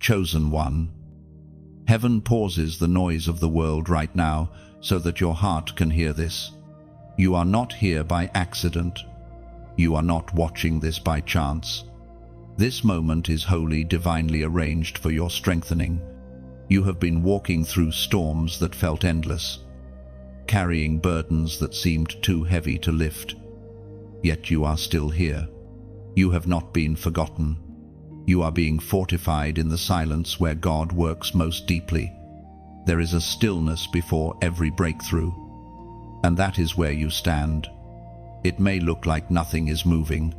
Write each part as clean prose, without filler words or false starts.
Chosen one. Heaven pauses the noise of the world right now so that your heart can hear this. You are not here by accident. You are not watching this by chance. This moment is wholly divinely arranged for your strengthening. You have been walking through storms that felt endless, carrying burdens that seemed too heavy to lift. Yet you are still here. You have not been forgotten. You are being fortified in the silence where God works most deeply. There is a stillness before every breakthrough, and that is where you stand. It may look like nothing is moving,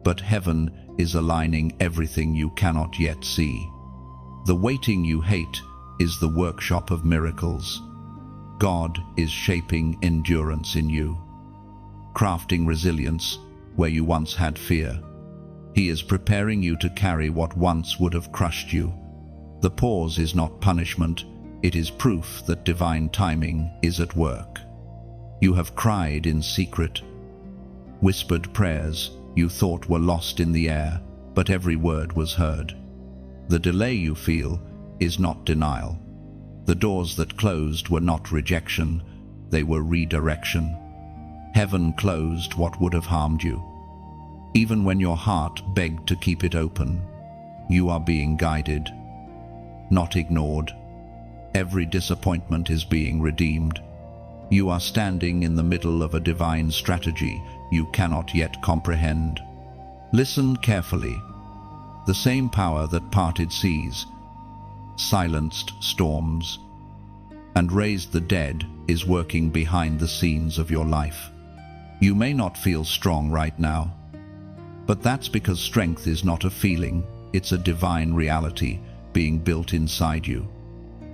but heaven is aligning everything you cannot yet see. The waiting you hate is the workshop of miracles. God is shaping endurance in you, crafting resilience where you once had fear. He is preparing you to carry what once would have crushed you. The pause is not punishment, it is proof that divine timing is at work. You have cried in secret, whispered prayers you thought were lost in the air, but every word was heard. The delay you feel is not denial. The doors that closed were not rejection, they were redirection. Heaven closed what would have harmed you. Even when your heart begged to keep it open, you are being guided, not ignored. Every disappointment is being redeemed. You are standing in the middle of a divine strategy you cannot yet comprehend. Listen carefully. The same power that parted seas, silenced storms, and raised the dead is working behind the scenes of your life. You may not feel strong right now, but that's because strength is not a feeling, it's a divine reality being built inside you.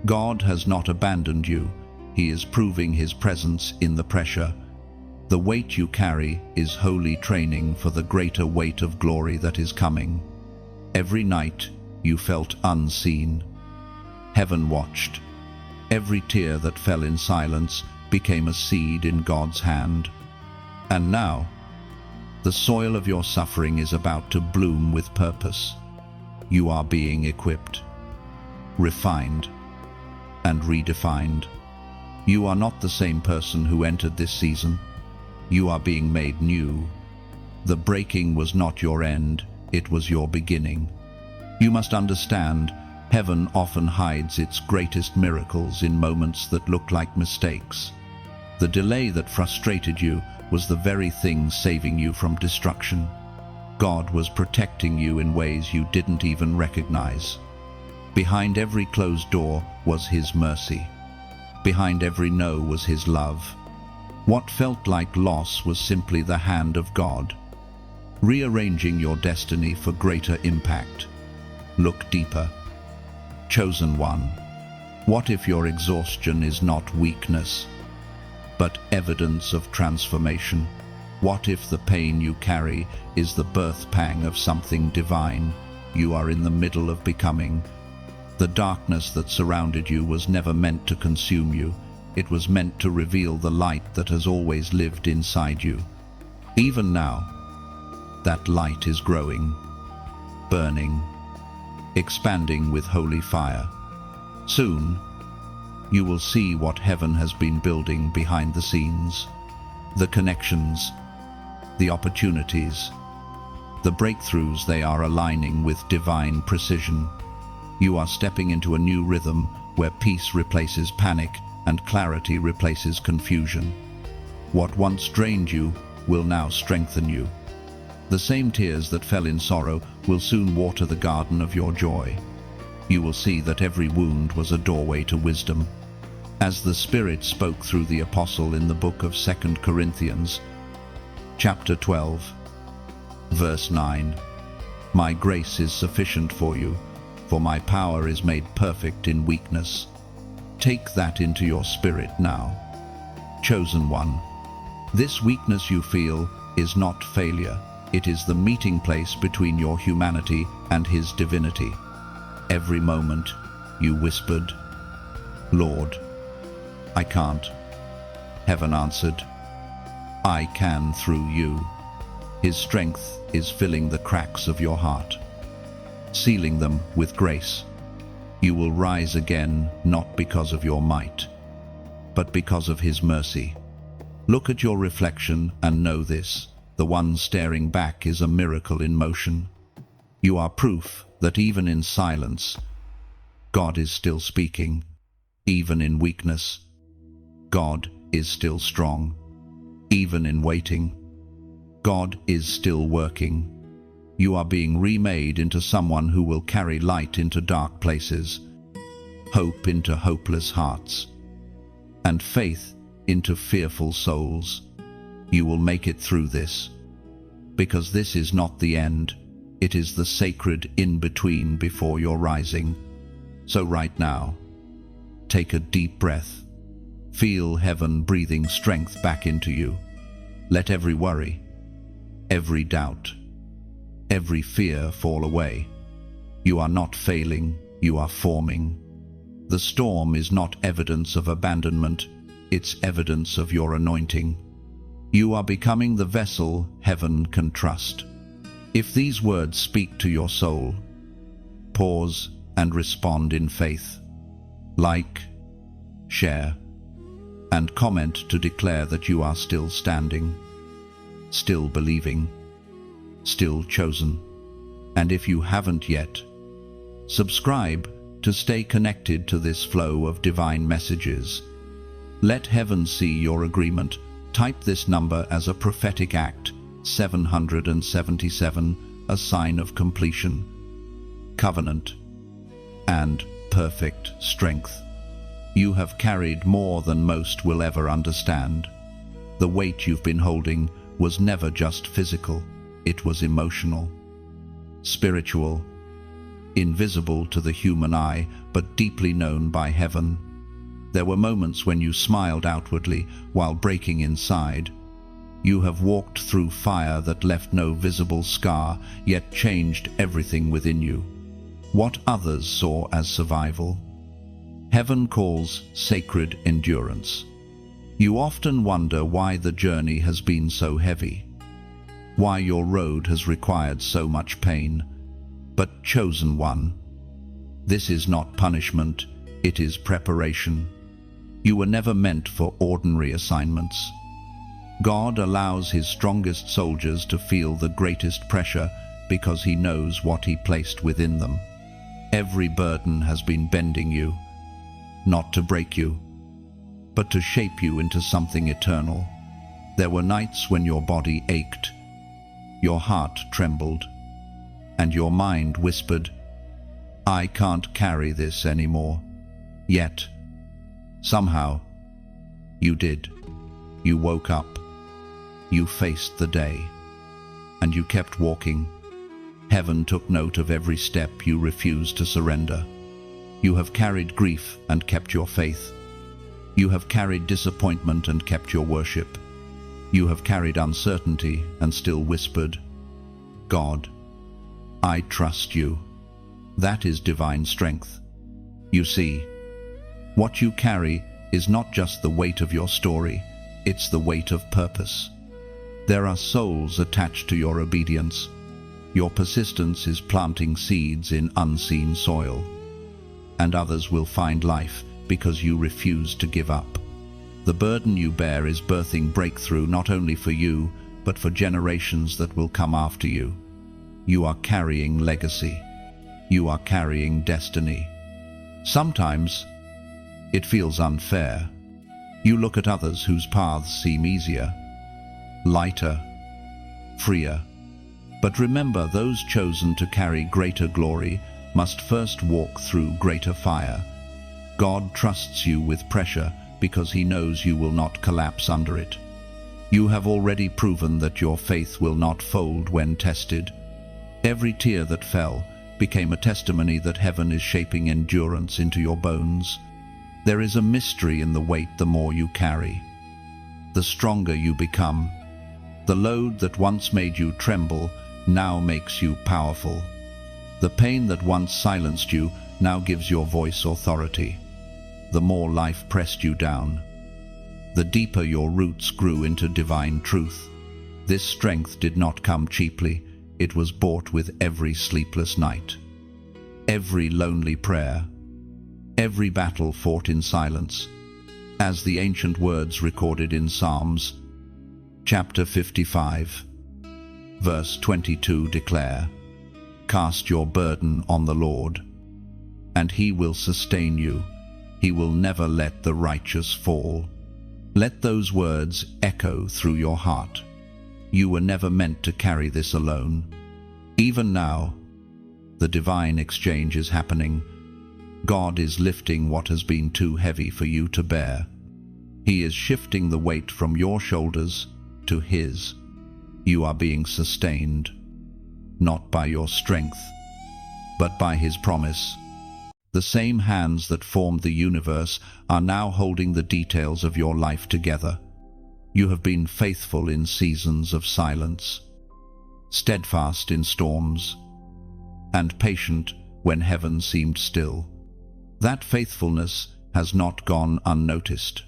God has not abandoned you. He is proving His presence in the pressure. The weight you carry is holy training for the greater weight of glory that is coming. Every night you felt unseen. Heaven watched. Every tear that fell in silence became a seed in God's hand. And now, the soil of your suffering is about to bloom with purpose. You are being equipped, refined, and redefined. You are not the same person who entered this season. You are being made new. The breaking was not your end, it was your beginning. You must understand, heaven often hides its greatest miracles in moments that look like mistakes. The delay that frustrated you was the very thing saving you from destruction. God was protecting you in ways you didn't even recognize. Behind every closed door was His mercy. Behind every no was His love. What felt like loss was simply the hand of God, rearranging your destiny for greater impact. Look deeper. Chosen one. What if your exhaustion is not weakness, but evidence of transformation? What if the pain you carry is the birth pang of something divine you are in the middle of becoming? The darkness that surrounded you was never meant to consume you. It was meant to reveal the light that has always lived inside you. Even now, that light is growing, burning, expanding with holy fire. Soon, you will see what heaven has been building behind the scenes. The connections, the opportunities, the breakthroughs they are aligning with divine precision. You are stepping into a new rhythm where peace replaces panic and clarity replaces confusion. What once drained you will now strengthen you. The same tears that fell in sorrow will soon water the garden of your joy. You will see that every wound was a doorway to wisdom. As the Spirit spoke through the Apostle in the book of 2 Corinthians, chapter 12, verse 9, "My grace is sufficient for you, for my power is made perfect in weakness." Take that into your spirit now. Chosen one. This weakness you feel is not failure. It is the meeting place between your humanity and His divinity. Every moment you whispered, "Lord, I can't." Heaven answered, "I can through you." His strength is filling the cracks of your heart. sealing them with grace. You will rise again, not because of your might, but because of His mercy. Look at your reflection and know this: the one staring back is a miracle in motion. You are proof that even in silence, God is still speaking. Even in weakness, God is still strong. Even in waiting, God is still working. You are being remade into someone who will carry light into dark places, hope into hopeless hearts, and faith into fearful souls. You will make it through this, because this is not the end. It is the sacred in-between before your rising. So right now, take a deep breath. Feel heaven breathing strength back into you. Let every worry, every doubt, every fear fall away. You are not failing, you are forming. The storm is not evidence of abandonment, it's evidence of your anointing. You are becoming the vessel heaven can trust. If these words speak to your soul, pause and respond in faith. Like, share, and comment to declare that you are still standing, still believing, still chosen. And if you haven't yet, subscribe to stay connected to this flow of divine messages. Let heaven see your agreement. Type this number as a prophetic act, 777, a sign of completion, covenant, and perfect strength. You have carried more than most will ever understand. The weight you've been holding was never just physical, it was emotional, spiritual, invisible to the human eye, but deeply known by heaven. There were moments when you smiled outwardly while breaking inside. You have walked through fire that left no visible scar, yet changed everything within you. What others saw as survival, heaven calls sacred endurance. You often wonder why the journey has been so heavy, why your road has required so much pain. But chosen one, this is not punishment, it is preparation. You were never meant for ordinary assignments. God allows His strongest soldiers to feel the greatest pressure because He knows what He placed within them. Every burden has been bending you, not to break you, but to shape you into something eternal. There were nights when your body ached, your heart trembled, and your mind whispered, "I can't carry this anymore." Yet, somehow, you did. You woke up, you faced the day, and you kept walking. Heaven took note of every step you refused to surrender. You have carried grief and kept your faith. You have carried disappointment and kept your worship. You have carried uncertainty and still whispered, "God, I trust you." That is divine strength. You see, what you carry is not just the weight of your story, it's the weight of purpose. There are souls attached to your obedience. Your persistence is planting seeds in unseen soil, and others will find life because you refuse to give up. The burden you bear is birthing breakthrough not only for you, but for generations that will come after you. You are carrying legacy. You are carrying destiny. Sometimes it feels unfair. You look at others whose paths seem easier, lighter, freer. But remember, those chosen to carry greater glory must first walk through greater fire. God trusts you with pressure because He knows you will not collapse under it. You have already proven that your faith will not fold when tested. Every tear that fell became a testimony that heaven is shaping endurance into your bones. There is a mystery in the weight the more you carry. The stronger you become. The load that once made you tremble now makes you powerful. The pain that once silenced you now gives your voice authority. The more life pressed you down, the deeper your roots grew into divine truth. This strength did not come cheaply. It was bought with every sleepless night. every lonely prayer, every battle fought in silence, as the ancient words recorded in Psalms, chapter 55, verse 22 declare, "Cast your burden on the Lord, and He will sustain you. He will never let the righteous fall." Let those words echo through your heart. You were never meant to carry this alone. Even now, the divine exchange is happening. God is lifting what has been too heavy for you to bear. He is shifting the weight from your shoulders to His. You are being sustained, not by your strength, but by His promise. The same hands that formed the universe are now holding the details of your life together. You have been faithful in seasons of silence, steadfast in storms, and patient when heaven seemed still. That faithfulness has not gone unnoticed.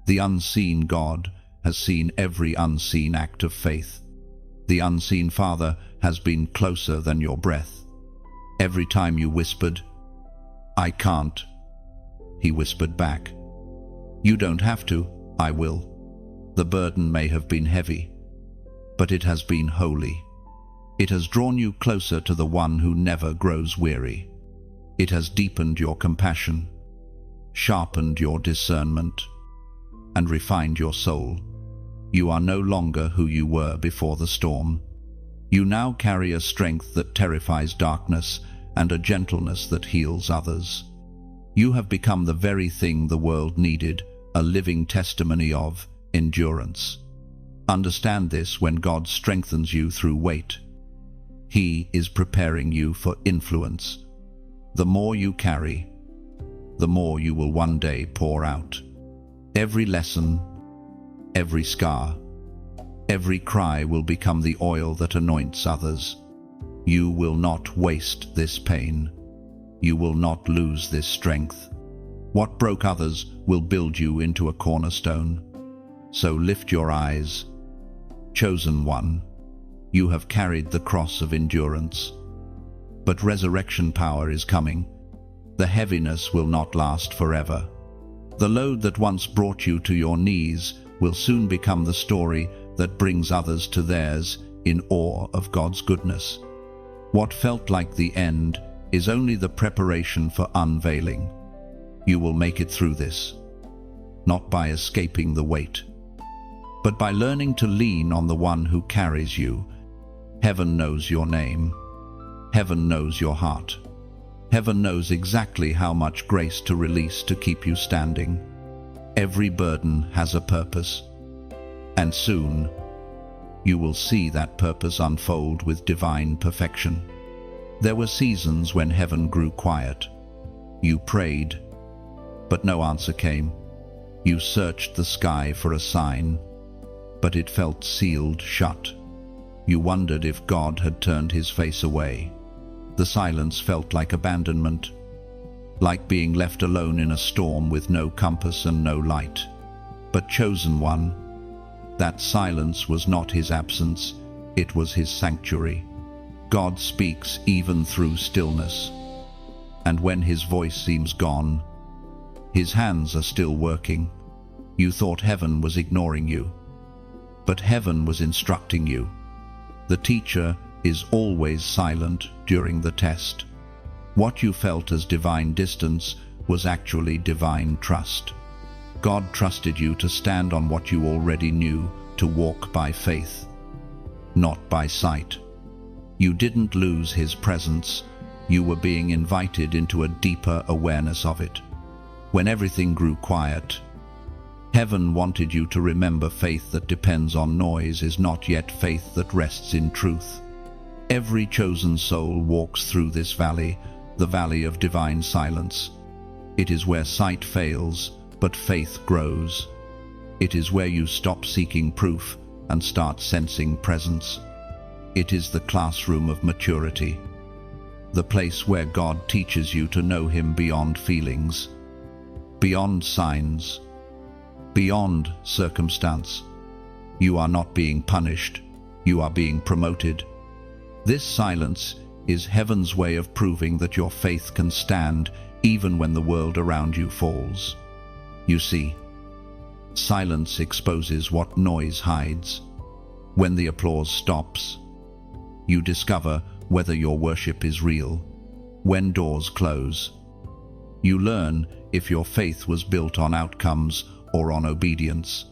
The unseen God has seen every unseen act of faith. The unseen Father has been closer than your breath. Every time you whispered, "I can't," He whispered back, "You don't have to, I will." The burden may have been heavy, but it has been holy. It has drawn you closer to the one who never grows weary. It has deepened your compassion, sharpened your discernment, and refined your soul. You are no longer who you were before the storm. You now carry a strength that terrifies darkness and a gentleness that heals others. You have become the very thing the world needed, a living testimony of endurance. Understand this: when God strengthens you through weight, He is preparing you for influence. The more you carry, the more you will one day pour out. Every lesson, every scar, every cry will become the oil that anoints others. You will not waste this pain. You will not lose this strength. What broke others will build you into a cornerstone. So lift your eyes. Chosen one, you have carried the cross of endurance. But resurrection power is coming. The heaviness will not last forever. The load that once brought you to your knees will soon become the story that brings others to theirs in awe of God's goodness. What felt like the end is only the preparation for unveiling. You will make it through this, not by escaping the weight, but by learning to lean on the one who carries you. Heaven knows your name. Heaven knows your heart. Heaven knows exactly how much grace to release to keep you standing. Every burden has a purpose, and soon you will see that purpose unfold with divine perfection. There were seasons when heaven grew quiet. You prayed, but no answer came. You searched the sky for a sign, but it felt sealed shut. You wondered if God had turned His face away. The silence felt like abandonment, like being left alone in a storm with no compass and no light. But chosen one, that silence was not His absence, it was His sanctuary. God speaks even through stillness, and when His voice seems gone, His hands are still working. You thought heaven was ignoring you, but heaven was instructing you. The teacher is always silent during the test. What you felt as divine distance was actually divine trust. God trusted you to stand on what you already knew, to walk by faith, not by sight. You didn't lose His presence. You were being invited into a deeper awareness of it. When everything grew quiet, heaven wanted you to remember faith that depends on noise is not yet faith that rests in truth. Every chosen soul walks through this valley, the valley of divine silence. It is where sight fails, but faith grows. It is where you stop seeking proof and start sensing presence. It is the classroom of maturity, the place where God teaches you to know Him beyond feelings, beyond signs, beyond circumstance. You are not being punished, you are being promoted. This silence is heaven's way of proving that your faith can stand even when the world around you falls. You see, silence exposes what noise hides. When the applause stops, you discover whether your worship is real. When doors close, you learn if your faith was built on outcomes or on obedience.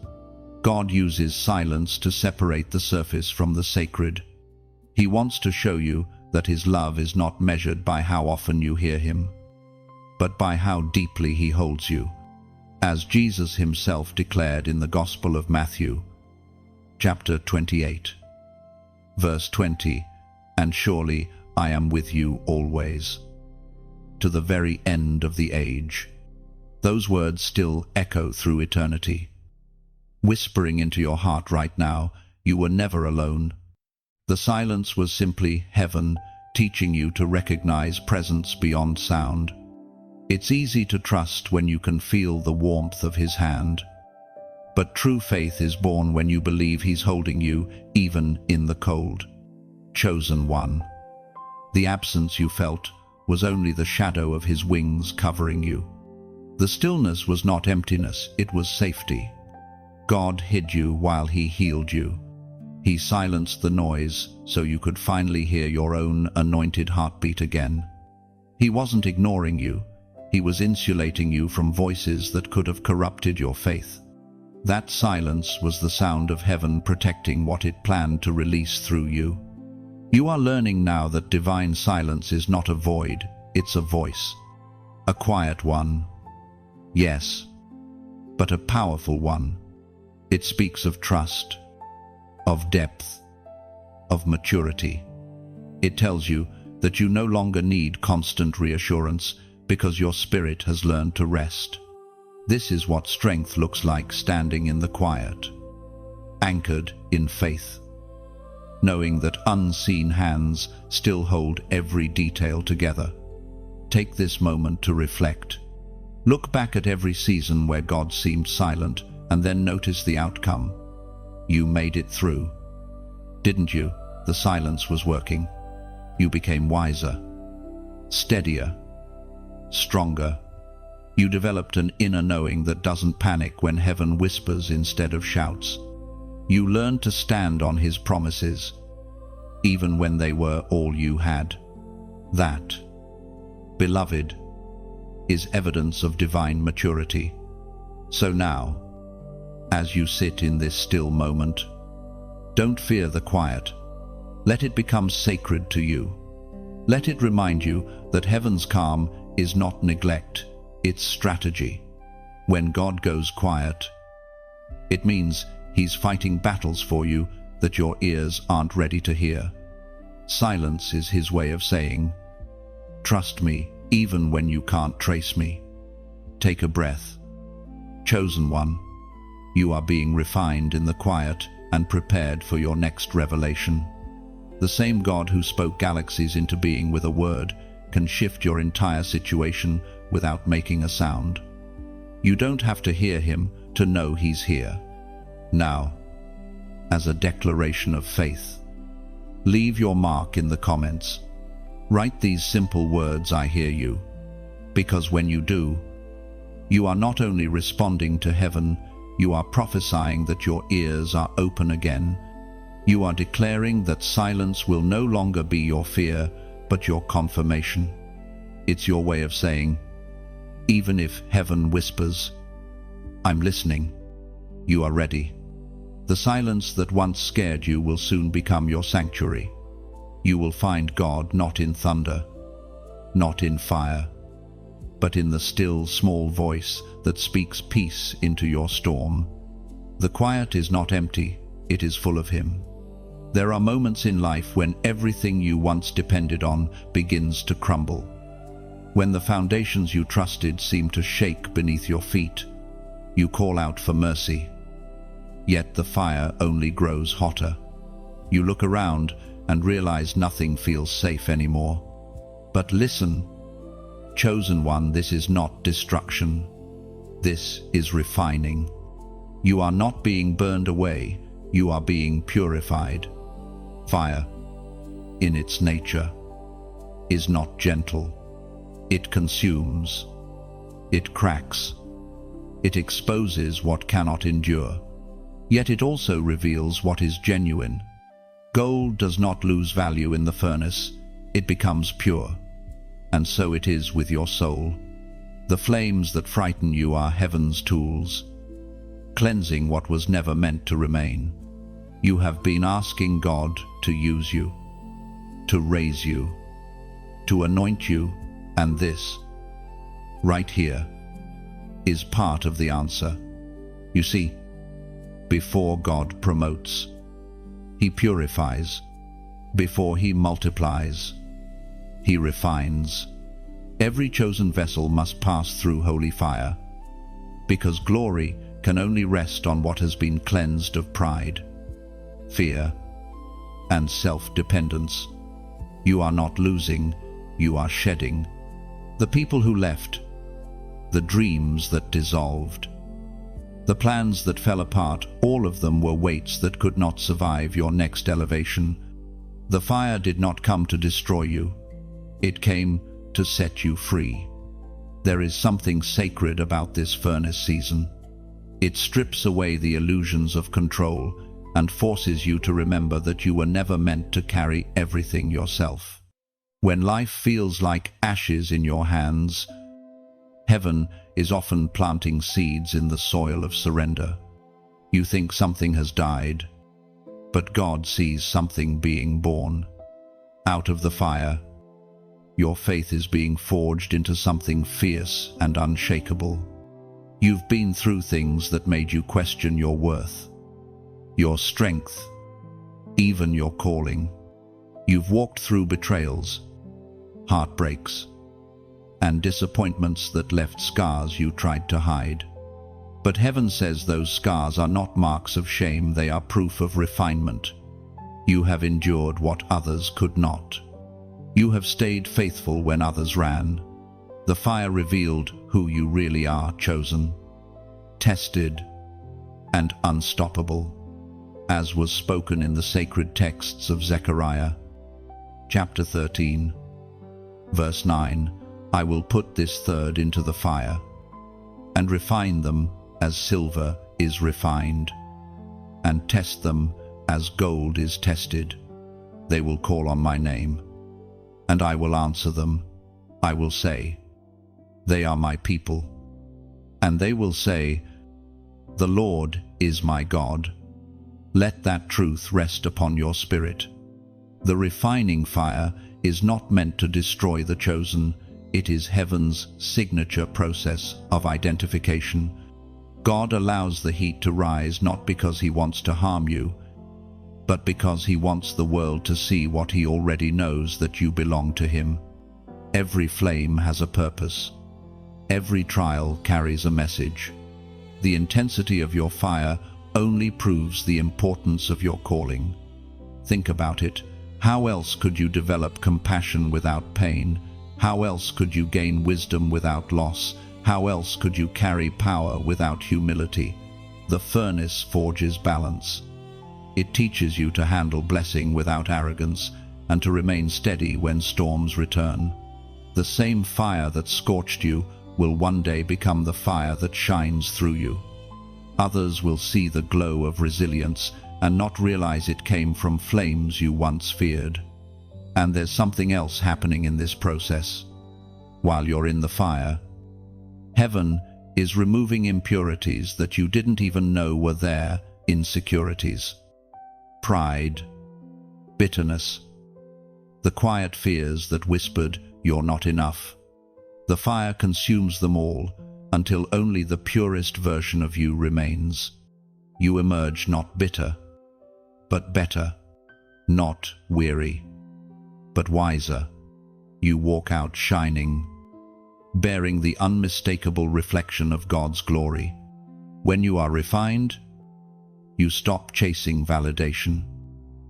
God uses silence to separate the surface from the sacred. He wants to show you that his love is not measured by how often you hear him, but by how deeply he holds you. As Jesus himself declared in the Gospel of Matthew, chapter 28, verse 20, "And surely I am with you always, to the very end of the age." Those words still echo through eternity, whispering into your heart right now, you were never alone. The silence was simply heaven teaching you to recognize presence beyond sound. It's easy to trust when you can feel the warmth of his hand, but true faith is born when you believe he's holding you even in the cold. Chosen one. The absence you felt was only the shadow of his wings covering you. The stillness was not emptiness, it was safety. God hid you while he healed you. He silenced the noise so you could finally hear your own anointed heartbeat again. He wasn't ignoring you. He was insulating you from voices that could have corrupted your faith. That silence was the sound of heaven protecting what it planned to release through you. You are learning now that divine silence is not a void, it's a voice. A quiet one, yes, but a powerful one. It speaks of trust, of depth, of maturity. It tells you that you no longer need constant reassurance because your spirit has learned to rest. This is what strength looks like, standing in the quiet, anchored in faith, knowing that unseen hands still hold every detail together. Take this moment to reflect. Look back at every season where God seemed silent and then notice the outcome. You made it through. Didn't you? The silence was working. You became wiser, steadier, stronger. You developed an inner knowing that doesn't panic when heaven whispers instead of shouts. You learned to stand on his promises, even when they were all you had. That, beloved, is evidence of divine maturity. So now, as you sit in this still moment, don't fear the quiet. Let it become sacred to you. Let it remind you that heaven's calm is not neglect, it's strategy. When God goes quiet, it means he's fighting battles for you that your ears aren't ready to hear. Silence is his way of saying, "Trust me, even when you can't trace me." Take a breath. Chosen one, you are being refined in the quiet and prepared for your next revelation. The same God who spoke galaxies into being with a word can shift your entire situation without making a sound. You don't have to hear him to know he's here. Now, as a declaration of faith, leave your mark in the comments. Write these simple words, "I hear you," because when you do, you are not only responding to heaven, you are prophesying that your ears are open again. You are declaring that silence will no longer be your fear, but your confirmation. It's your way of saying, even if heaven whispers, "I'm listening," you are ready. The silence that once scared you will soon become your sanctuary. You will find God not in thunder, not in fire, but in the still, small voice that speaks peace into your storm. The quiet is not empty, it is full of him. There are moments in life when everything you once depended on begins to crumble. When the foundations you trusted seem to shake beneath your feet, you call out for mercy. Yet the fire only grows hotter. You look around and realize nothing feels safe anymore. But listen, chosen one, this is not destruction. This is refining. You are not being burned away, you are being purified. Fire, in its nature, is not gentle. It consumes. It cracks. It exposes what cannot endure. Yet it also reveals what is genuine. Gold does not lose value in the furnace. It becomes pure. And so it is with your soul. The flames that frighten you are heaven's tools, cleansing what was never meant to remain. You have been asking God to use you, to raise you, to anoint you, and this, right here, is part of the answer. You see, before God promotes, He purifies. Before He multiplies, He refines. Every chosen vessel must pass through holy fire, because glory can only rest on what has been cleansed of pride, fear, and self-dependence. You are not losing, you are shedding. The people who left, the dreams that dissolved, the plans that fell apart, all of them were weights that could not survive your next elevation. The fire did not come to destroy you. It came to set you free. There is something sacred about this furnace season. It strips away the illusions of control and forces you to remember that you were never meant to carry everything yourself. When life feels like ashes in your hands, heaven is often planting seeds in the soil of surrender. You think something has died, but God sees something being born. Out of the fire, your faith is being forged into something fierce and unshakable. You've been through things that made you question your worth, your strength, even your calling. You've walked through betrayals, heartbreaks, and disappointments that left scars you tried to hide. But heaven says those scars are not marks of shame, they are proof of refinement. You have endured what others could not. You have stayed faithful when others ran. The fire revealed who you really are, chosen, tested, and unstoppable, as was spoken in the sacred texts of Zechariah, chapter 13, verse 9. I will put this third into the fire, and refine them as silver is refined, and test them as gold is tested. They will call on my name, and I will answer them. I will say, they are my people. And they will say, the Lord is my God. Let that truth rest upon your spirit. The refining fire is not meant to destroy the chosen. It is heaven's signature process of identification. God allows the heat to rise not because He wants to harm you, but because He wants the world to see what He already knows, that you belong to Him. Every flame has a purpose. Every trial carries a message. The intensity of your fire only proves the importance of your calling. Think about it. How else could you develop compassion without pain? How else could you gain wisdom without loss? How else could you carry power without humility? The furnace forges balance. It teaches you to handle blessing without arrogance and to remain steady when storms return. The same fire that scorched you will one day become the fire that shines through you. Others will see the glow of resilience and not realize it came from flames you once feared. And there's something else happening in this process. While you're in the fire, heaven is removing impurities that you didn't even know were there, insecurities, pride, bitterness, the quiet fears that whispered, you're not enough. The fire consumes them all until only the purest version of you remains. You emerge not bitter, but better, not weary, but wiser. You walk out shining, bearing the unmistakable reflection of God's glory. When you are refined, you stop chasing validation.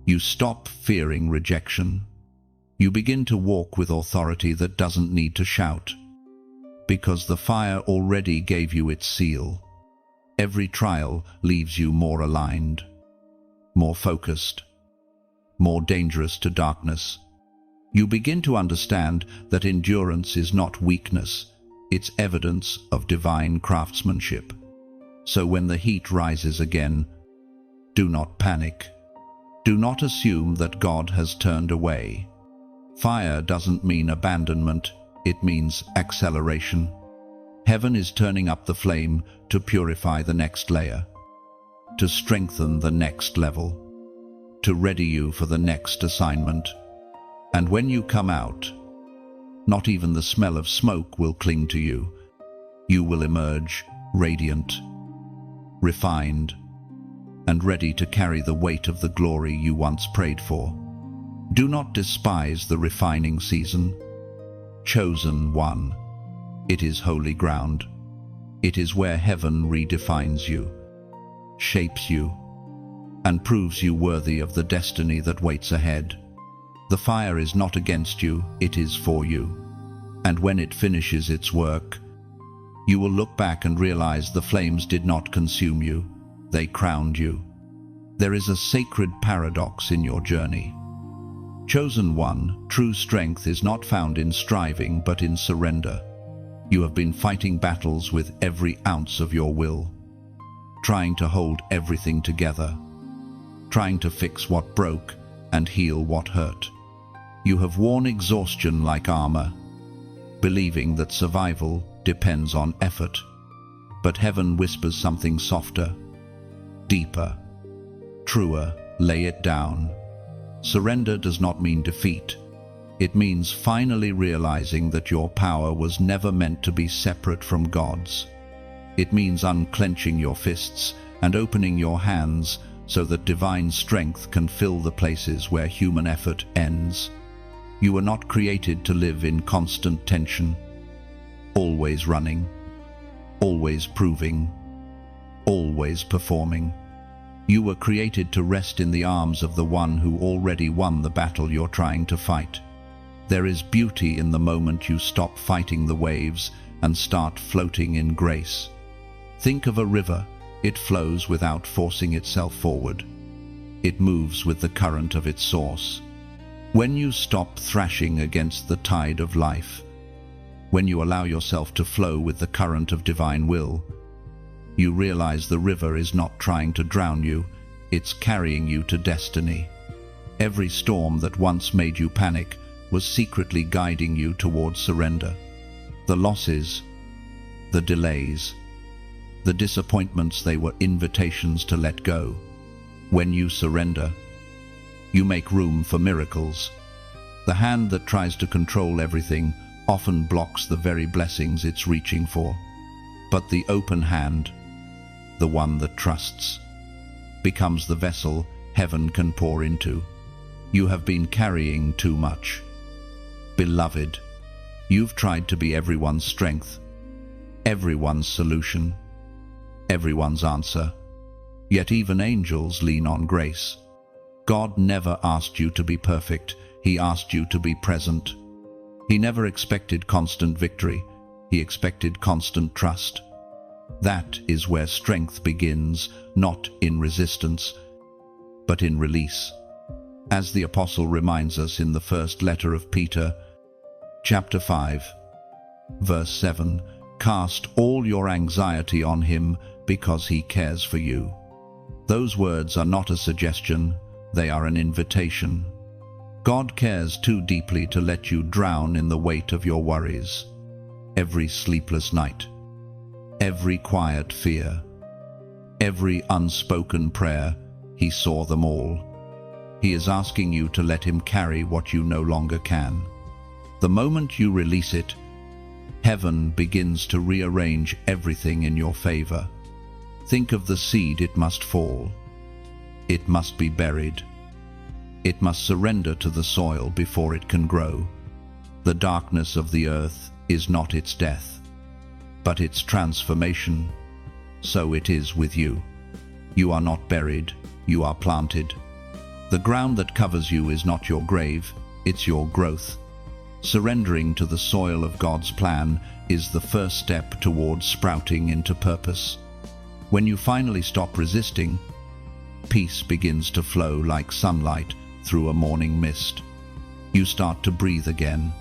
You stop fearing rejection. You begin to walk with authority that doesn't need to shout, because the fire already gave you its seal. Every trial leaves you more aligned, more focused, more dangerous to darkness. You begin to understand that endurance is not weakness, it's evidence of divine craftsmanship. So when the heat rises again, do not panic. Do not assume that God has turned away. Fire doesn't mean abandonment, it means acceleration. Heaven is turning up the flame to purify the next layer, to strengthen the next level, to ready you for the next assignment. And when you come out, not even the smell of smoke will cling to you. You will emerge radiant, refined, and ready to carry the weight of the glory you once prayed for. Do not despise the refining season. Chosen one, it is holy ground. It is where heaven redefines you, shapes you, and proves you worthy of the destiny that waits ahead. The fire is not against you, it is for you. And when it finishes its work, you will look back and realize the flames did not consume you, they crowned you. There is a sacred paradox in your journey. Chosen one, true strength is not found in striving but in surrender. You have been fighting battles with every ounce of your will, trying to hold everything together, trying to fix what broke and heal what hurt. You have worn exhaustion like armor, believing that survival depends on effort. But heaven whispers something softer, deeper, truer. Lay it down. Surrender does not mean defeat. It means finally realizing that your power was never meant to be separate from God's. It means unclenching your fists and opening your hands so that divine strength can fill the places where human effort ends. You were not created to live in constant tension, always running, always proving, always performing. You were created to rest in the arms of the one who already won the battle you're trying to fight. There is beauty in the moment you stop fighting the waves and start floating in grace. Think of a river. It flows without forcing itself forward. It moves with the current of its source. When you stop thrashing against the tide of life, when you allow yourself to flow with the current of divine will, you realize the river is not trying to drown you, it's carrying you to destiny. Every storm that once made you panic was secretly guiding you towards surrender. The losses, the delays, the disappointments, they were invitations to let go. When you surrender, you make room for miracles. The hand that tries to control everything often blocks the very blessings it's reaching for. But the open hand, the one that trusts, becomes the vessel heaven can pour into. You have been carrying too much. Beloved, you've tried to be everyone's strength, everyone's solution, everyone's answer. Yet even angels lean on grace. God never asked you to be perfect, He asked you to be present. He never expected constant victory, He expected constant trust. That is where strength begins, not in resistance, but in release. As the Apostle reminds us in the first letter of Peter, chapter 5, verse 7, cast all your anxiety on Him because He cares for you. Those words are not a suggestion, they are an invitation. God cares too deeply to let you drown in the weight of your worries. Every sleepless night, every quiet fear, every unspoken prayer, He saw them all. He is asking you to let Him carry what you no longer can. The moment you release it, heaven begins to rearrange everything in your favor. Think of the seed. It must fall. It must be buried. It must surrender to the soil before it can grow. The darkness of the earth is not its death, but its transformation. So it is with you. You are not buried, you are planted. The ground that covers you is not your grave, it's your growth. Surrendering to the soil of God's plan is the first step towards sprouting into purpose. When you finally stop resisting, peace begins to flow like sunlight through a morning mist. You start to breathe again.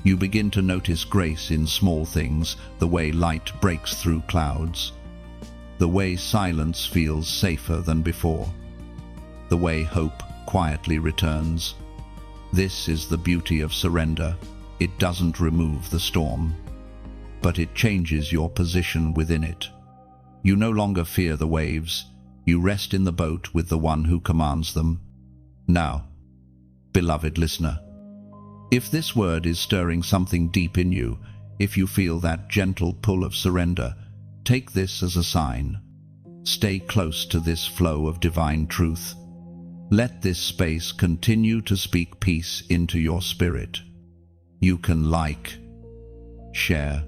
You begin to notice grace in small things, the way light breaks through clouds, the way silence feels safer than before, the way hope quietly returns. This is the beauty of surrender. It doesn't remove the storm, but it changes your position within it. You no longer fear the waves. You rest in the boat with the one who commands them. Now, beloved listener, if this word is stirring something deep in you, if you feel that gentle pull of surrender, take this as a sign. Stay close to this flow of divine truth. Let this space continue to speak peace into your spirit. You can like, share,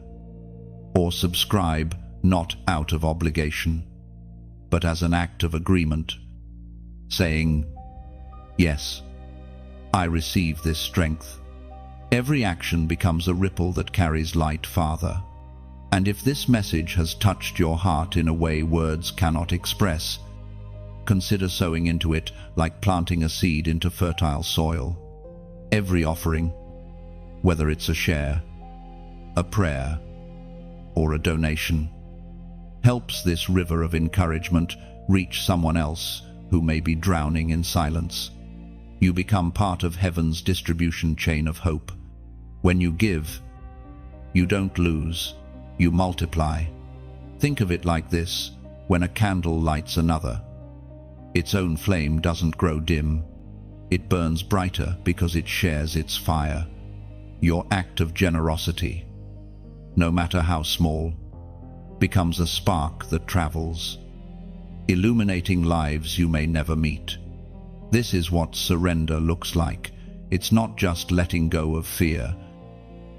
or subscribe, not out of obligation, but as an act of agreement, saying, "Yes, I receive this strength." Every action becomes a ripple that carries light farther. And if this message has touched your heart in a way words cannot express, consider sowing into it like planting a seed into fertile soil. Every offering, whether it's a share, a prayer, or a donation, helps this river of encouragement reach someone else who may be drowning in silence. You become part of heaven's distribution chain of hope. When you give, you don't lose, you multiply. Think of it like this: when a candle lights another, its own flame doesn't grow dim. It burns brighter because it shares its fire. Your act of generosity, no matter how small, becomes a spark that travels, illuminating lives you may never meet. This is what surrender looks like. It's not just letting go of fear,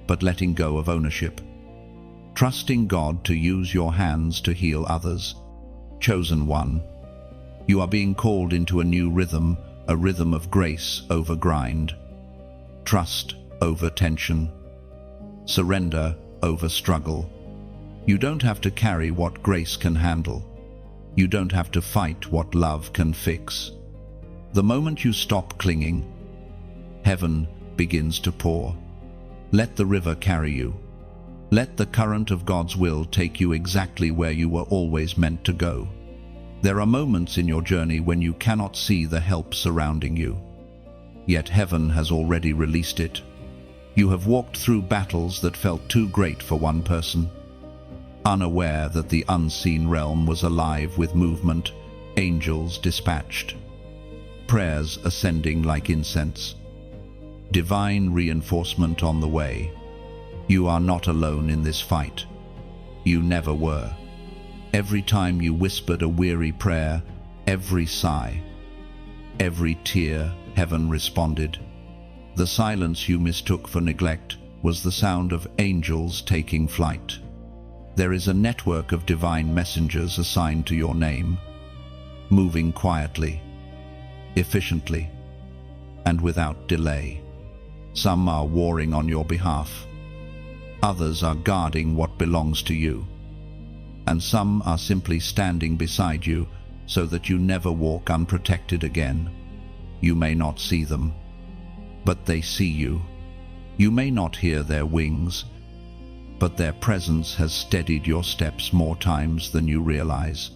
but letting go of ownership. Trusting God to use your hands to heal others. Chosen one, you are being called into a new rhythm, a rhythm of grace over grind, trust over tension, surrender over struggle. You don't have to carry what grace can handle. You don't have to fight what love can fix. The moment you stop clinging, heaven begins to pour. Let the river carry you. Let the current of God's will take you exactly where you were always meant to go. There are moments in your journey when you cannot see the help surrounding you, yet heaven has already released it. You have walked through battles that felt too great for one person, unaware that the unseen realm was alive with movement, angels dispatched, prayers ascending like incense, divine reinforcement on the way. You are not alone in this fight. You never were. Every time you whispered a weary prayer, every sigh, every tear, heaven responded. The silence you mistook for neglect was the sound of angels taking flight. There is a network of divine messengers assigned to your name, moving quietly, efficiently, and without delay. Some are warring on your behalf. Others are guarding what belongs to you. And some are simply standing beside you so that you never walk unprotected again. You may not see them, but they see you. You may not hear their wings, but their presence has steadied your steps more times than you realize.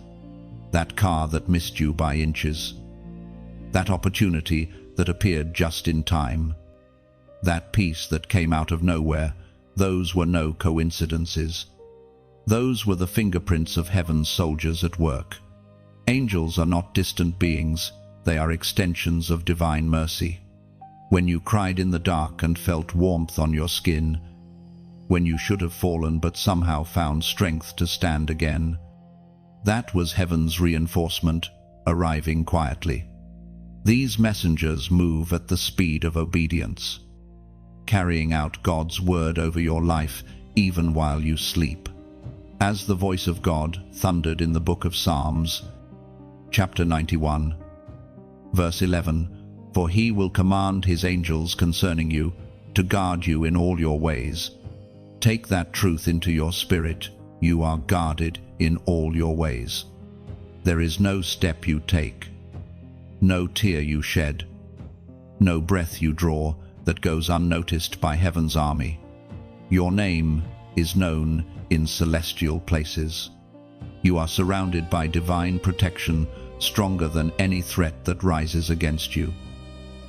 That car that missed you by inches, that opportunity that appeared just in time, that peace that came out of nowhere, those were no coincidences. Those were the fingerprints of heaven's soldiers at work. Angels are not distant beings, they are extensions of divine mercy. When you cried in the dark and felt warmth on your skin, when you should have fallen but somehow found strength to stand again, that was heaven's reinforcement arriving quietly. These messengers move at the speed of obedience, carrying out God's word over your life even while you sleep. As the voice of God thundered in the book of Psalms, chapter 91, verse 11, "For he will command his angels concerning you, to guard you in all your ways." Take that truth into your spirit. You are guarded in all your ways. There is no step you take, no tear you shed, no breath you draw that goes unnoticed by heaven's army. Your name is known in celestial places. You are surrounded by divine protection, stronger than any threat that rises against you.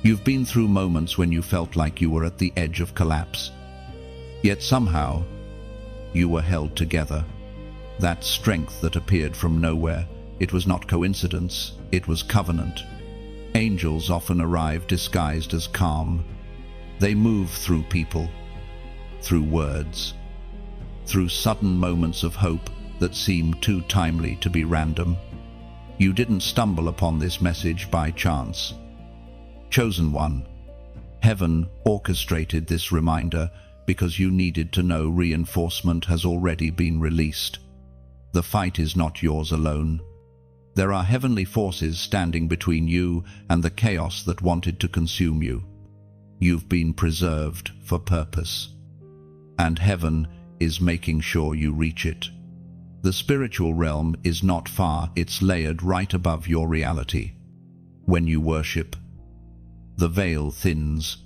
You've been through moments when you felt like you were at the edge of collapse. Yet somehow, you were held together. That strength that appeared from nowhere, it was not coincidence, it was covenant. Angels often arrive disguised as calm. They move through people, through words, through sudden moments of hope that seem too timely to be random. You didn't stumble upon this message by chance. Chosen one, heaven orchestrated this reminder because you needed to know reinforcement has already been released. The fight is not yours alone. There are heavenly forces standing between you and the chaos that wanted to consume you. You've been preserved for purpose, and heaven is making sure you reach it. The spiritual realm is not far, it's layered right above your reality. When you worship, the veil thins.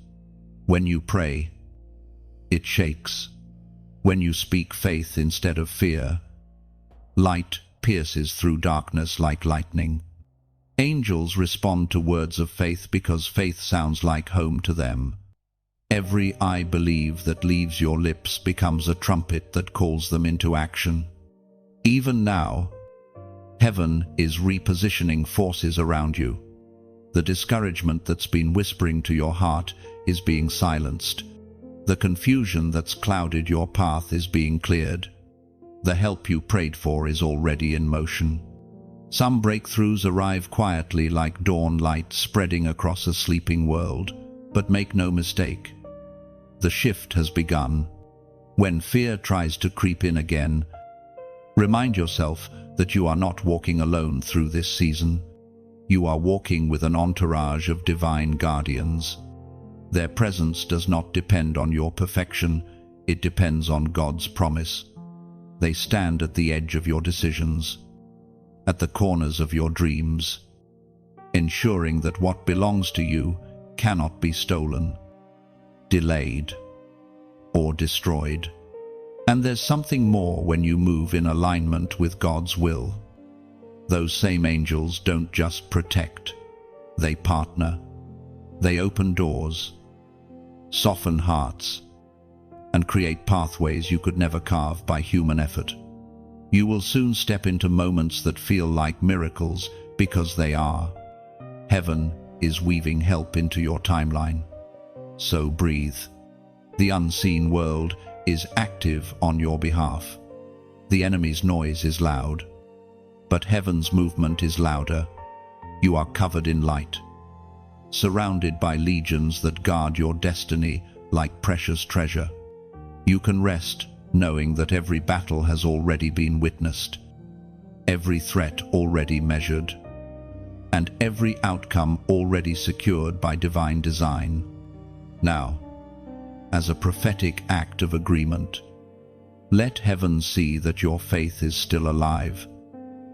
When you pray, it shakes. When you speak faith instead of fear, light pierces through darkness like lightning. Angels respond to words of faith because faith sounds like home to them. Every "I believe" that leaves your lips becomes a trumpet that calls them into action. Even now, heaven is repositioning forces around you. The discouragement that's been whispering to your heart is being silenced. The confusion that's clouded your path is being cleared. The help you prayed for is already in motion. Some breakthroughs arrive quietly like dawn light spreading across a sleeping world, but make no mistake. The shift has begun. When fear tries to creep in again, remind yourself that you are not walking alone through this season. You are walking with an entourage of divine guardians. Their presence does not depend on your perfection, it depends on God's promise. They stand at the edge of your decisions, at the corners of your dreams, ensuring that what belongs to you cannot be stolen, delayed, or destroyed. And there's something more when you move in alignment with God's will. Those same angels don't just protect, they partner. They open doors, soften hearts, and create pathways you could never carve by human effort. You will soon step into moments that feel like miracles because they are. Heaven is weaving help into your timeline. So breathe. The unseen world is active on your behalf. The enemy's noise is loud, but heaven's movement is louder. You are covered in light, surrounded by legions that guard your destiny like precious treasure. You can rest knowing that every battle has already been witnessed, every threat already measured, and every outcome already secured by divine design. Now, as a prophetic act of agreement, let heaven see that your faith is still alive.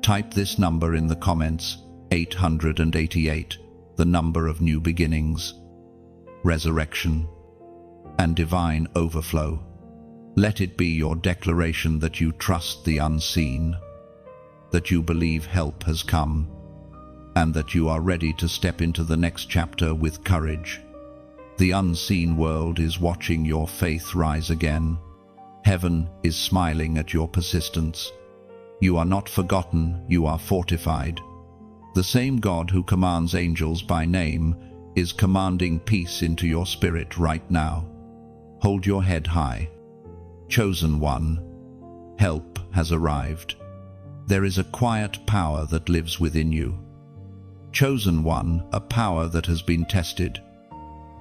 Type this number in the comments: 888, the number of new beginnings, resurrection, and divine overflow. Let it be your declaration that you trust the unseen, that you believe help has come, and that you are ready to step into the next chapter with courage. The unseen world is watching your faith rise again. Heaven is smiling at your persistence. You are not forgotten, you are fortified. The same God who commands angels by name is commanding peace into your spirit right now. Hold your head high. Chosen one, help has arrived. There is a quiet power that lives within you. Chosen one, a power that has been tested,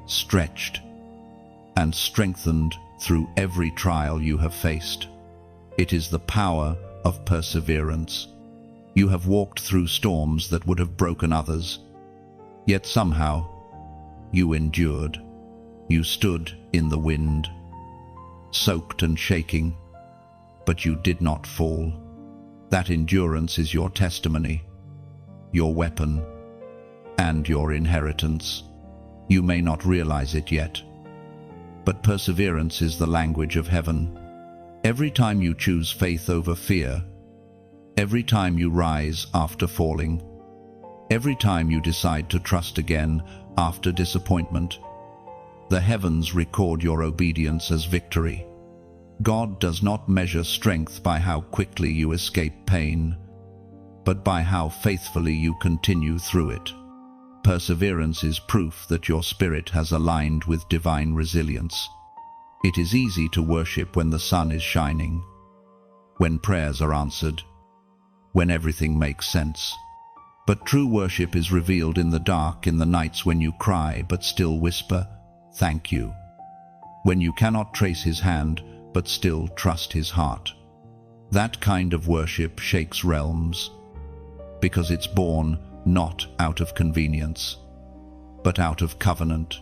stretched, and strengthened through every trial you have faced. It is the power of perseverance. You have walked through storms that would have broken others, yet somehow you endured. You stood in the wind, soaked and shaking, but you did not fall. That endurance is your testimony, your weapon, and your inheritance. You may not realize it yet, But perseverance is the language of heaven. Every time you choose faith over fear, every time you rise after falling, every time you decide to trust again after disappointment, the heavens record your obedience as victory. God does not measure strength by how quickly you escape pain, but by how faithfully you continue through it. Perseverance is proof that your spirit has aligned with divine resilience. It is easy to worship when the sun is shining, when prayers are answered, when everything makes sense. But true worship is revealed in the dark, in the nights when you cry but still whisper, "Thank you." When you cannot trace his hand but still trust his heart. That kind of worship shakes realms, because it's born not out of convenience, but out of covenant.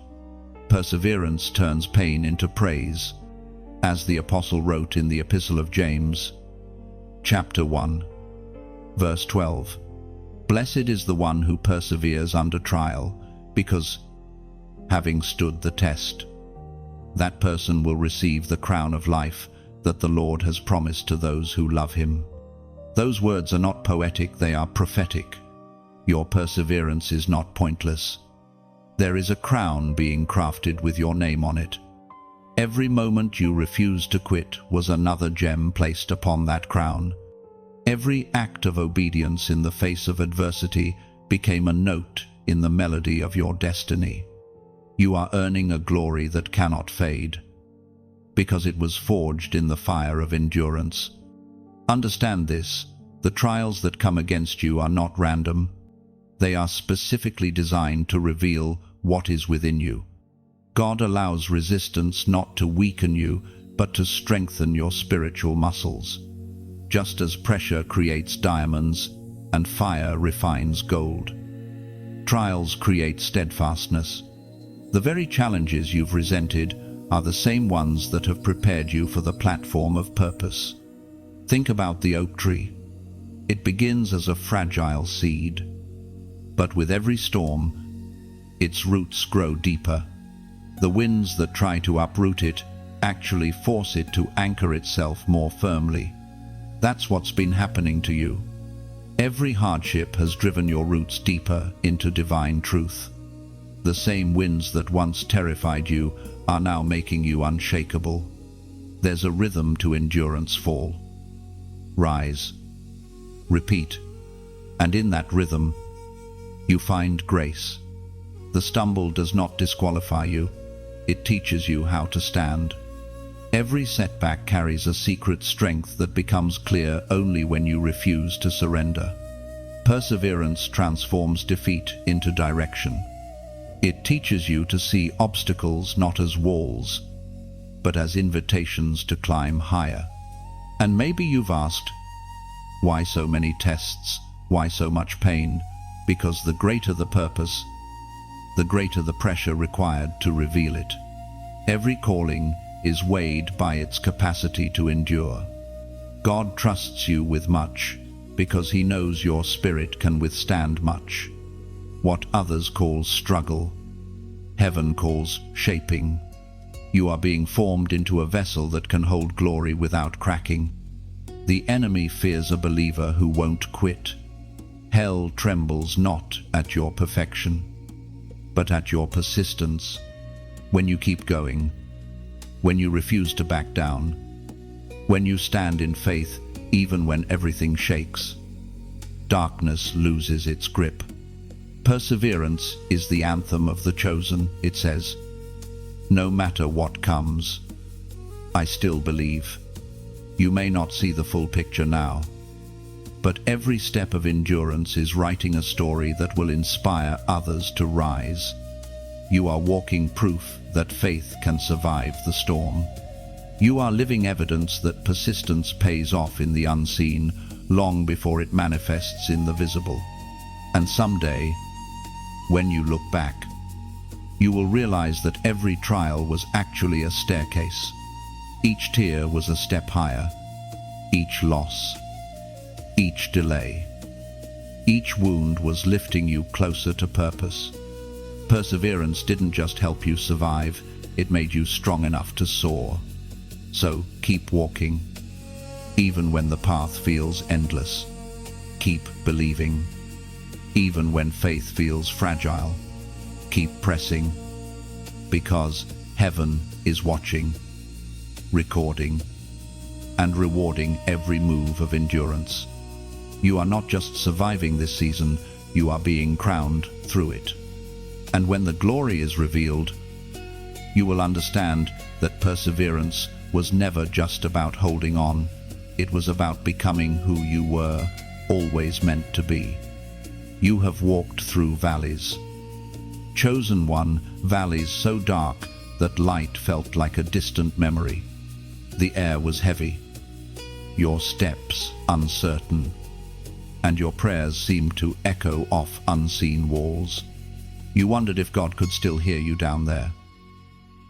Perseverance turns pain into praise, as the apostle wrote in the Epistle of James, chapter 1, verse 12. Blessed is the one who perseveres under trial, because, having stood the test, that person will receive the crown of life that the Lord has promised to those who love him. Those words are not poetic, they are prophetic. Your perseverance is not pointless. There is a crown being crafted with your name on it. Every moment you refused to quit was another gem placed upon that crown. Every act of obedience in the face of adversity became a note in the melody of your destiny. You are earning a glory that cannot fade, because it was forged in the fire of endurance. Understand this: the trials that come against you are not random. They are specifically designed to reveal what is within you. God allows resistance not to weaken you, but to strengthen your spiritual muscles. Just as pressure creates diamonds and fire refines gold, trials create steadfastness. The very challenges you've resented are the same ones that have prepared you for the platform of purpose. Think about the oak tree. It begins as a fragile seed, but with every storm, its roots grow deeper. The winds that try to uproot it actually force it to anchor itself more firmly. That's what's been happening to you. Every hardship has driven your roots deeper into divine truth. The same winds that once terrified you are now making you unshakable. There's a rhythm to endurance: fall, rise, repeat, and in that rhythm, you find grace. The stumble does not disqualify you, it teaches you how to stand. Every setback carries a secret strength that becomes clear only when you refuse to surrender. Perseverance transforms defeat into direction. It teaches you to see obstacles not as walls, but as invitations to climb higher. And maybe you've asked, why so many tests? Why so much pain? Because the greater the purpose, the greater the pressure required to reveal it. Every calling is weighed by its capacity to endure. God trusts you with much because he knows your spirit can withstand much. What others call struggle, heaven calls shaping. You are being formed into a vessel that can hold glory without cracking. The enemy fears a believer who won't quit. Hell trembles not at your perfection, but at your persistence. When you keep going, when you refuse to back down, when you stand in faith even when everything shakes, darkness loses its grip. Perseverance is the anthem of the chosen, it says. No matter what comes, I still believe. You may not see the full picture now, but every step of endurance is writing a story that will inspire others to rise. You are walking proof that faith can survive the storm. You are living evidence that persistence pays off in the unseen, long before it manifests in the visible. And someday, when you look back, you will realize that every trial was actually a staircase. Each tear was a step higher. Each loss, each delay, each wound was lifting you closer to purpose. Perseverance didn't just help you survive, it made you strong enough to soar. So keep walking, even when the path feels endless. Keep believing, even when faith feels fragile. Keep pressing, because heaven is watching, recording, and rewarding every move of endurance. You are not just surviving this season, you are being crowned through it. And when the glory is revealed, you will understand that perseverance was never just about holding on. It was about becoming who you were always meant to be. You have walked through valleys. Chosen one, valleys so dark that light felt like a distant memory. The air was heavy, your steps uncertain, and your prayers seemed to echo off unseen walls. You wondered if God could still hear you down there,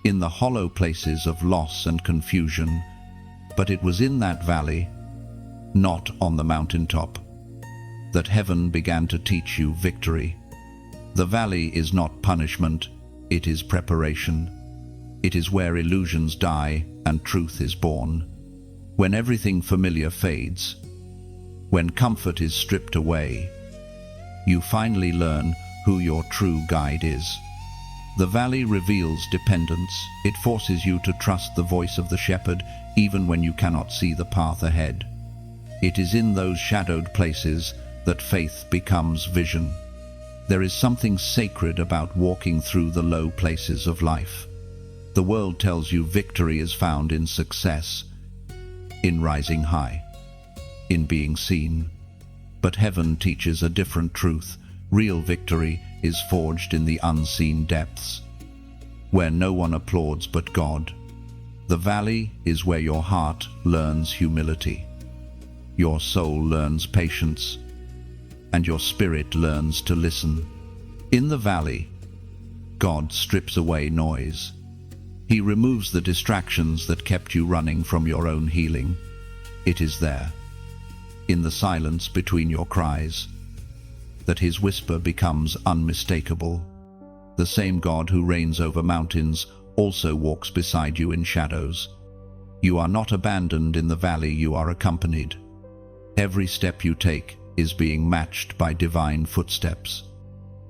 in the hollow places of loss and confusion. But it was in that valley, not on the mountaintop, that heaven began to teach you victory. The valley is not punishment, it is preparation. It is where illusions die and truth is born. When everything familiar fades, when comfort is stripped away, you finally learn who your true guide is. The valley reveals dependence. It forces you to trust the voice of the shepherd even when you cannot see the path ahead. It is in those shadowed places that faith becomes vision. There is something sacred about walking through the low places of life. The world tells you victory is found in success, in rising high, in being seen. But heaven teaches a different truth. Real victory is forged in the unseen depths, where no one applauds but God. The valley is where your heart learns humility, your soul learns patience, and your spirit learns to listen. In the valley, God strips away noise. He removes the distractions that kept you running from your own healing. It is there, in the silence between your cries, that his whisper becomes unmistakable. The same God who reigns over mountains also walks beside you in shadows. You are not abandoned in the valley, you are accompanied. Every step you take is being matched by divine footsteps.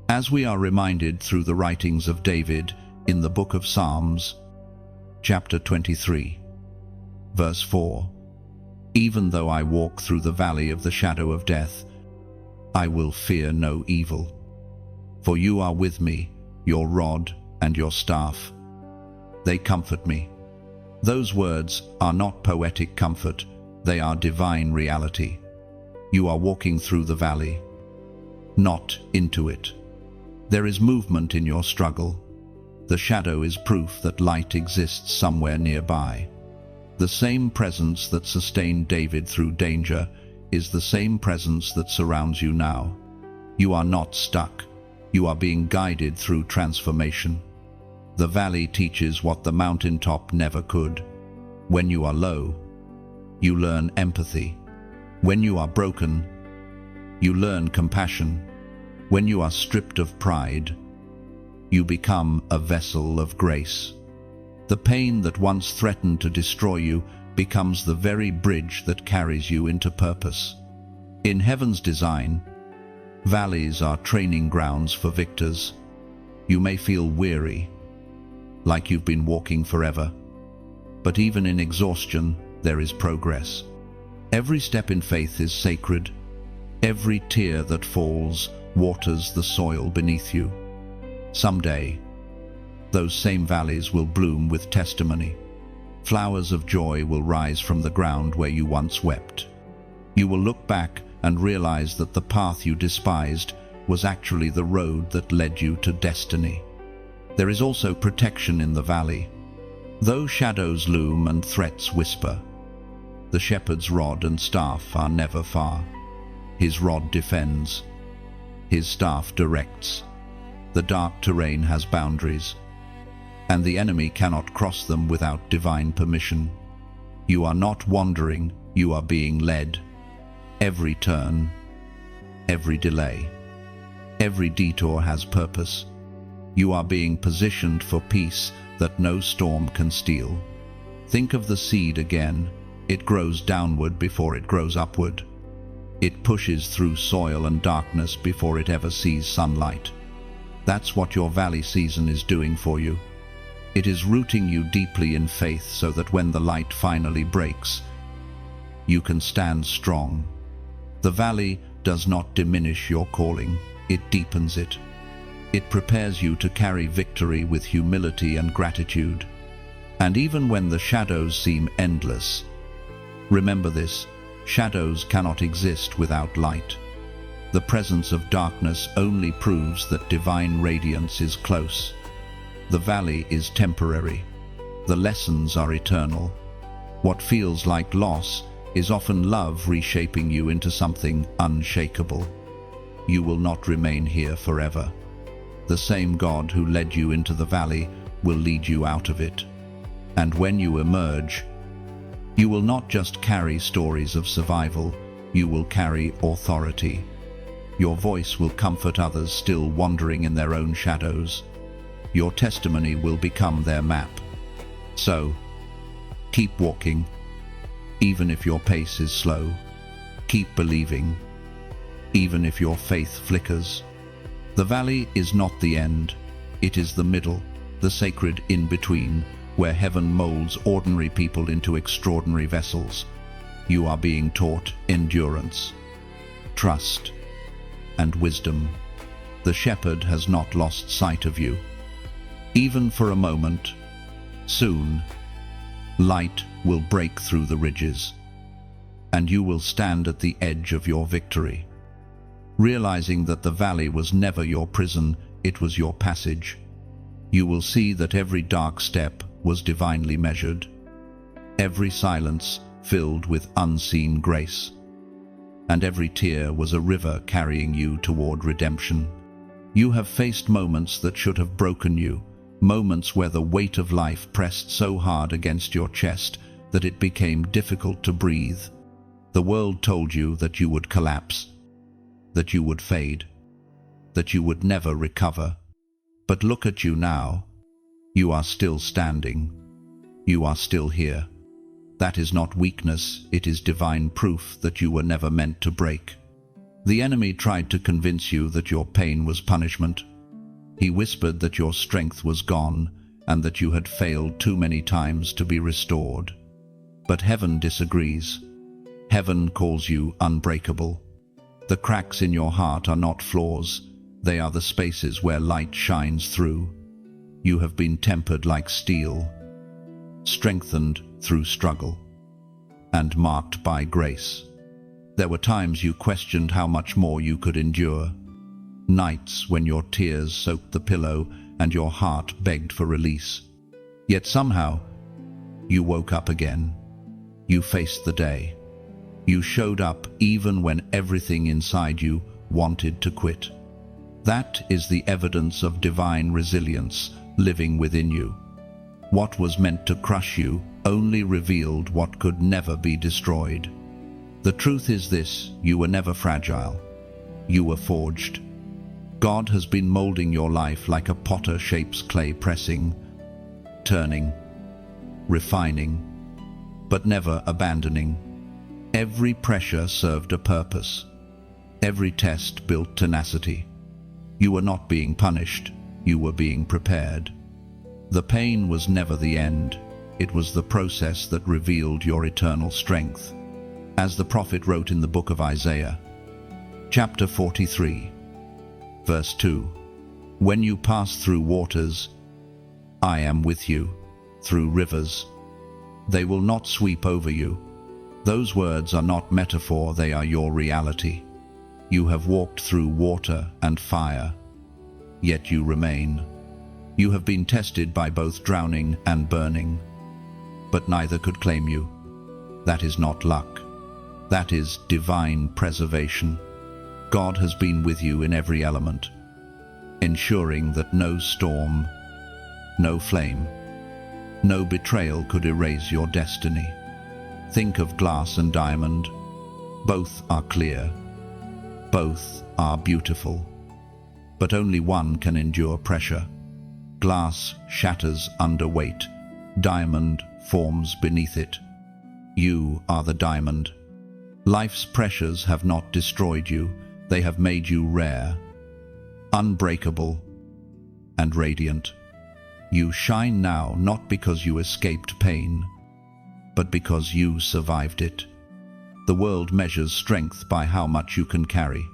As we are reminded through the writings of David in the book of Psalms, chapter 23, verse 4, "Even though I walk through the valley of the shadow of death, I will fear no evil. For you are with me, your rod and your staff, they comfort me." Those words are not poetic comfort, they are divine reality. You are walking through the valley, not into it. There is movement in your struggle. The shadow is proof that light exists somewhere nearby. The same presence that sustained David through danger is the same presence that surrounds you now. You are not stuck. You are being guided through transformation. The valley teaches what the mountaintop never could. When you are low, you learn empathy. When you are broken, you learn compassion. When you are stripped of pride, you become a vessel of grace. The pain that once threatened to destroy you becomes the very bridge that carries you into purpose. In heaven's design, valleys are training grounds for victors. You may feel weary, like you've been walking forever, but even in exhaustion, there is progress. Every step in faith is sacred. Every tear that falls waters the soil beneath you. Someday, those same valleys will bloom with testimony. Flowers of joy will rise from the ground where you once wept. You will look back and realize that the path you despised was actually the road that led you to destiny. There is also protection in the valley. Though shadows loom and threats whisper, the shepherd's rod and staff are never far. His rod defends, his staff directs. The dark terrain has boundaries, and the enemy cannot cross them without divine permission. You are not wandering, you are being led. Every turn, every delay, every detour has purpose. You are being positioned for peace that no storm can steal. Think of the seed again. It grows downward before it grows upward. It pushes through soil and darkness before it ever sees sunlight. That's what your valley season is doing for you. It is rooting you deeply in faith so that when the light finally breaks, you can stand strong. The valley does not diminish your calling, it deepens it. It prepares you to carry victory with humility and gratitude. And even when the shadows seem endless, remember this: shadows cannot exist without light. The presence of darkness only proves that divine radiance is close. The valley is temporary. The lessons are eternal. What feels like loss is often love reshaping you into something unshakable. You will not remain here forever. The same God who led you into the valley will lead you out of it. And when you emerge, you will not just carry stories of survival, you will carry authority. Your voice will comfort others still wandering in their own shadows. Your testimony will become their map. So, keep walking, even if your pace is slow. Keep believing, even if your faith flickers. The valley is not the end. It is the middle, the sacred in-between, where heaven molds ordinary people into extraordinary vessels. You are being taught endurance, trust, and wisdom. The shepherd has not lost sight of you, even for a moment. Soon, light will break through the ridges, and you will stand at the edge of your victory, realizing that the valley was never your prison, it was your passage. You will see that every dark step was divinely measured, every silence filled with unseen grace, and every tear was a river carrying you toward redemption. You have faced moments that should have broken you, moments where the weight of life pressed so hard against your chest that it became difficult to breathe. The world told you that you would collapse, that you would fade, that you would never recover. But look at you now. You are still standing. You are still here. That is not weakness, it is divine proof that you were never meant to break. The enemy tried to convince you that your pain was punishment. He whispered that your strength was gone and that you had failed too many times to be restored. But heaven disagrees. Heaven calls you unbreakable. The cracks in your heart are not flaws, they are the spaces where light shines through. You have been tempered like steel, strengthened through struggle, and marked by grace. There were times you questioned how much more you could endure, nights when your tears soaked the pillow and your heart begged for release. Yet somehow, you woke up again. You faced the day. You showed up even when everything inside you wanted to quit. That is the evidence of divine resilience living within you. What was meant to crush you only revealed what could never be destroyed. The truth is this: you were never fragile. You were forged. God has been molding your life like a potter shapes clay, pressing, turning, refining, but never abandoning. Every pressure served a purpose. Every test built tenacity. You were not being punished, you were being prepared. The pain was never the end. It was the process that revealed your eternal strength. As the prophet wrote in the book of Isaiah, chapter 43, verse 2, "When you pass through waters, I am with you. Through rivers, they will not sweep over you." Those words are not metaphor, they are your reality. You have walked through water and fire, yet you remain. You have been tested by both drowning and burning, but neither could claim you. That is not luck. That is divine preservation. God has been with you in every element, ensuring that no storm, no flame, no betrayal could erase your destiny. Think of glass and diamond. Both are clear. Both are beautiful. But only one can endure pressure. Glass shatters under weight. Diamond forms beneath it. You are the diamond. Life's pressures have not destroyed you. They have made you rare, unbreakable, and radiant. You shine now not because you escaped pain, but because you survived it. The world measures strength by how much you can carry.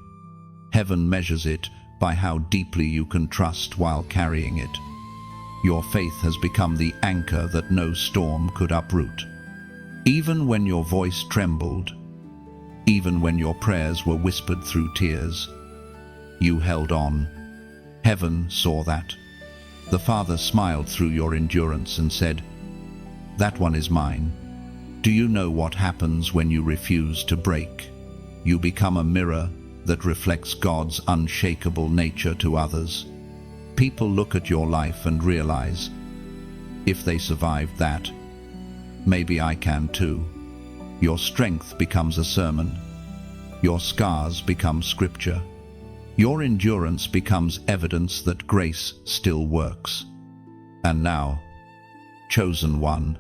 Heaven measures it by how deeply you can trust while carrying it. Your faith has become the anchor that no storm could uproot. Even when your voice trembled, even when your prayers were whispered through tears, you held on. Heaven saw that. The Father smiled through your endurance and said, "That one is mine." Do you know what happens when you refuse to break? You become a mirror that reflects God's unshakable nature to others. People look at your life and realize, if they survived that, maybe I can too. Your strength becomes a sermon. Your scars become scripture. Your endurance becomes evidence that grace still works. And now, chosen one,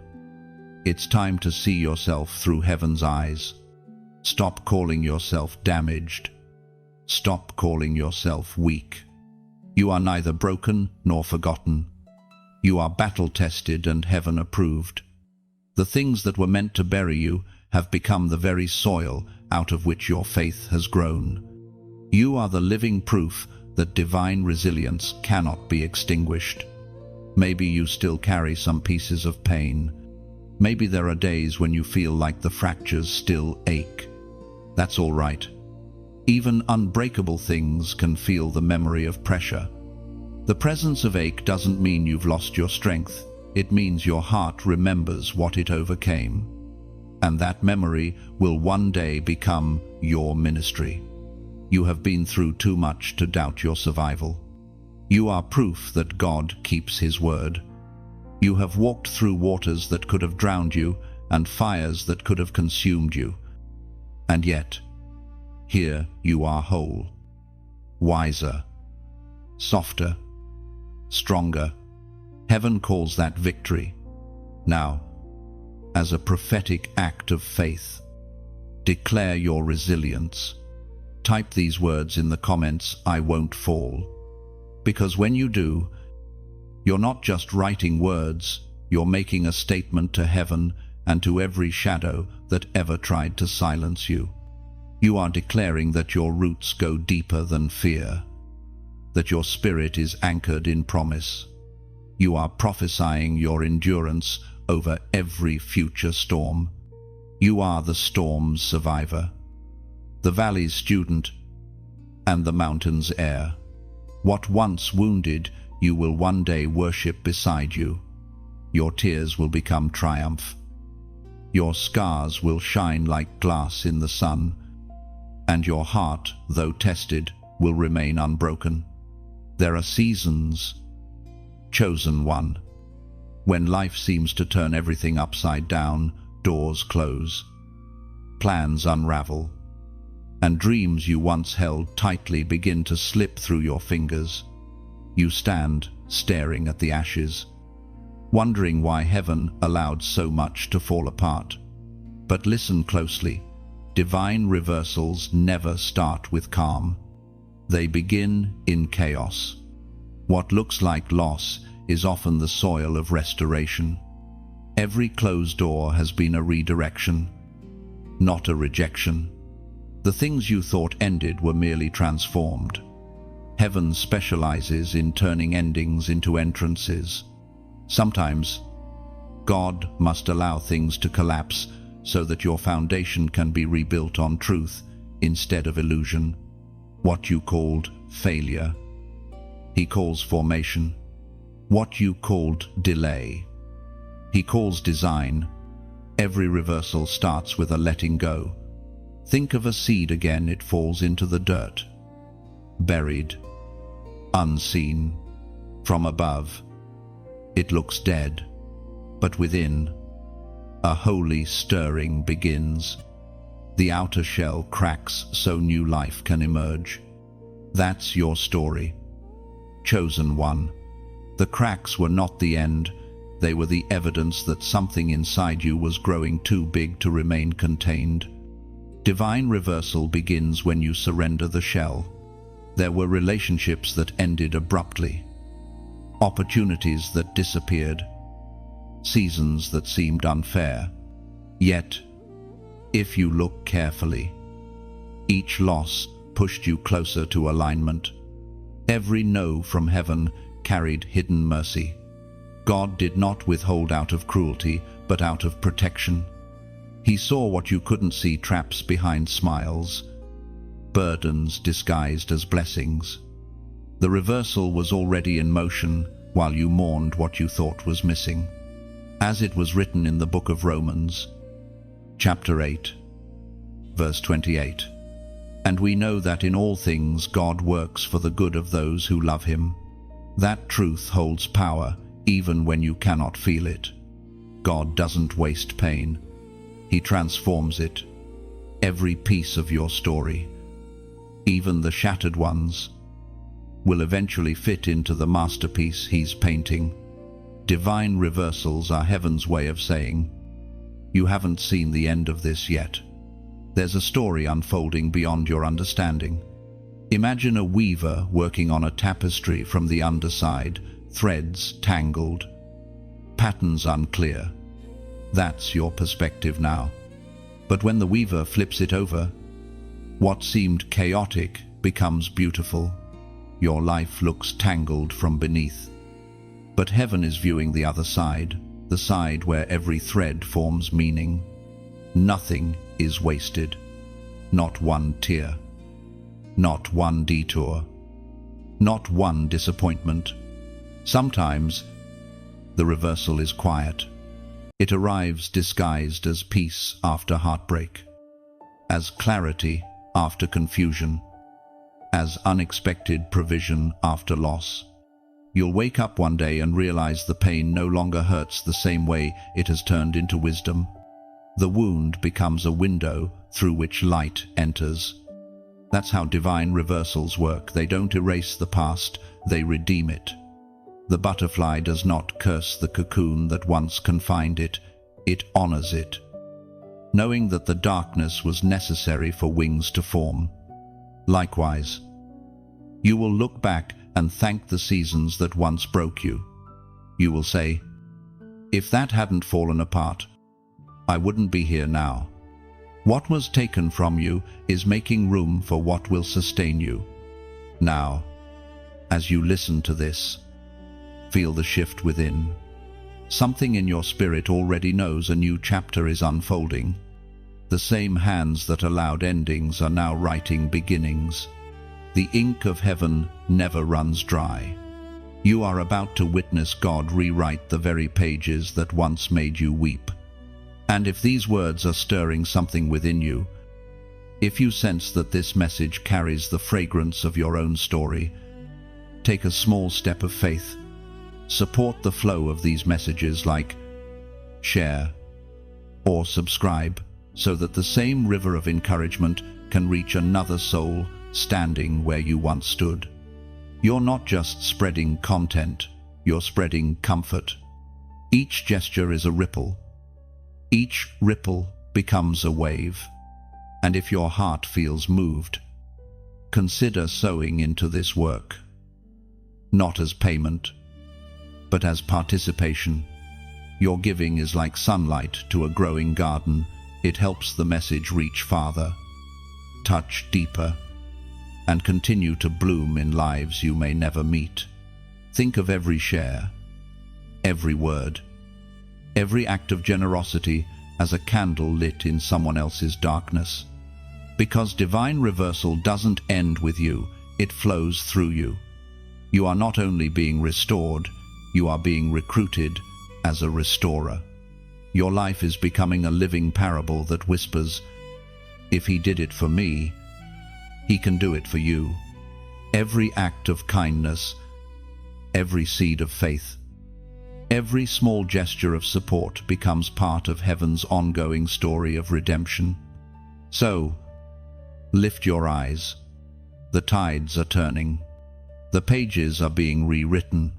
it's time to see yourself through heaven's eyes. Stop calling yourself damaged. Stop calling yourself weak. You are neither broken nor forgotten. You are battle-tested and heaven-approved. The things that were meant to bury you have become the very soil out of which your faith has grown. You are the living proof that divine resilience cannot be extinguished. Maybe you still carry some pieces of pain. Maybe there are days when you feel like the fractures still ache. That's all right. Even unbreakable things can feel the memory of pressure. The presence of ache doesn't mean you've lost your strength. It means your heart remembers what it overcame. And that memory will one day become your ministry. You have been through too much to doubt your survival. You are proof that God keeps His word. You have walked through waters that could have drowned you and fires that could have consumed you. And yet, here you are whole, wiser, softer, stronger. Heaven calls that victory. Now, as a prophetic act of faith, declare your resilience. Type these words in the comments, "I won't fall." Because when you do, you're not just writing words, you're making a statement to heaven and to every shadow that ever tried to silence you. You are declaring that your roots go deeper than fear, that your spirit is anchored in promise. You are prophesying your endurance over every future storm. You are the storm's survivor, the valley's student, and the mountain's heir. What once wounded you will one day worship beside you. Your tears will become triumph. Your scars will shine like glass in the sun, and your heart, though tested, will remain unbroken. There are seasons, chosen one, when life seems to turn everything upside down, doors close, plans unravel, and dreams you once held tightly begin to slip through your fingers. You stand staring at the ashes, wondering why heaven allowed so much to fall apart. But listen closely. Divine reversals never start with calm. They begin in chaos. What looks like loss is often the soil of restoration. Every closed door has been a redirection, not a rejection. The things you thought ended were merely transformed. Heaven specializes in turning endings into entrances. Sometimes, God must allow things to collapse so that your foundation can be rebuilt on truth instead of illusion. What you called failure, He calls formation. What you called delay, He calls design. Every reversal starts with a letting go. Think of a seed again. It falls into the dirt, buried, unseen. From above, it looks dead, but within, a holy stirring begins. The outer shell cracks so new life can emerge. That's your story, chosen one. The cracks were not the end, they were the evidence that something inside you was growing too big to remain contained. Divine reversal begins when you surrender the shell. There were relationships that ended abruptly, opportunities that disappeared, seasons that seemed unfair. Yet, if you look carefully, each loss pushed you closer to alignment. Every no from heaven carried hidden mercy. God did not withhold out of cruelty, but out of protection. He saw what you couldn't see: traps behind smiles, burdens disguised as blessings. The reversal was already in motion while you mourned what you thought was missing. As it was written in the book of Romans, chapter 8, verse 28. And we know that in all things God works for the good of those who love him. That truth holds power even when you cannot feel it. God doesn't waste pain. He transforms it. Every piece of your story, even the shattered ones, will eventually fit into the masterpiece he's painting. Divine reversals are heaven's way of saying, you haven't seen the end of this yet. There's a story unfolding beyond your understanding. Imagine a weaver working on a tapestry from the underside, threads tangled, patterns unclear. That's your perspective now. But when the weaver flips it over, what seemed chaotic becomes beautiful. Your life looks tangled from beneath. But heaven is viewing the other side, the side where every thread forms meaning. Nothing is wasted. Not one tear. Not one detour. Not one disappointment. Sometimes the reversal is quiet. It arrives disguised as peace after heartbreak, as clarity after confusion, as unexpected provision after loss. You'll wake up one day and realize the pain no longer hurts the same way. It has turned into wisdom. The wound becomes a window through which light enters. That's how divine reversals work. They don't erase the past, they redeem it. The butterfly does not curse the cocoon that once confined it, it honors it, knowing that the darkness was necessary for wings to form. Likewise, you will look back and thank the seasons that once broke you. You will say, if that hadn't fallen apart, I wouldn't be here now. What was taken from you is making room for what will sustain you. Now, as you listen to this, feel the shift within. Something in your spirit already knows a new chapter is unfolding. The same hands that allowed endings are now writing beginnings. The ink of heaven never runs dry. You are about to witness God rewrite the very pages that once made you weep. And if these words are stirring something within you, if you sense that this message carries the fragrance of your own story, take a small step of faith. Support the flow of these messages, like share or subscribe, so that the same river of encouragement can reach another soul standing where you once stood. You're not just spreading content, you're spreading comfort. Each gesture is a ripple. Each ripple becomes a wave. And if your heart feels moved, consider sowing into this work. Not as payment, but as participation. Your giving is like sunlight to a growing garden. It helps the message reach farther, touch deeper, and continue to bloom in lives you may never meet. Think of every share, every word, every act of generosity as a candle lit in someone else's darkness. Because divine reversal doesn't end with you, it flows through you. You are not only being restored, you are being recruited as a restorer. Your life is becoming a living parable that whispers, if he did it for me, he can do it for you. Every act of kindness, every seed of faith, every small gesture of support becomes part of heaven's ongoing story of redemption. So, lift your eyes. The tides are turning. The pages are being rewritten.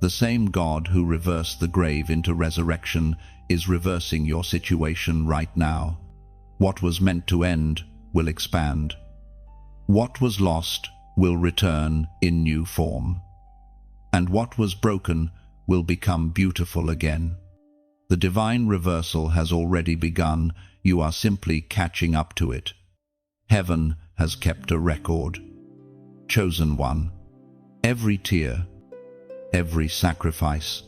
The same God who reversed the grave into resurrection is reversing your situation right now. What was meant to end will expand. What was lost will return in new form. And what was broken will become beautiful again. The divine reversal has already begun. You are simply catching up to it. Heaven has kept a record. Chosen one. Every tear, every sacrifice,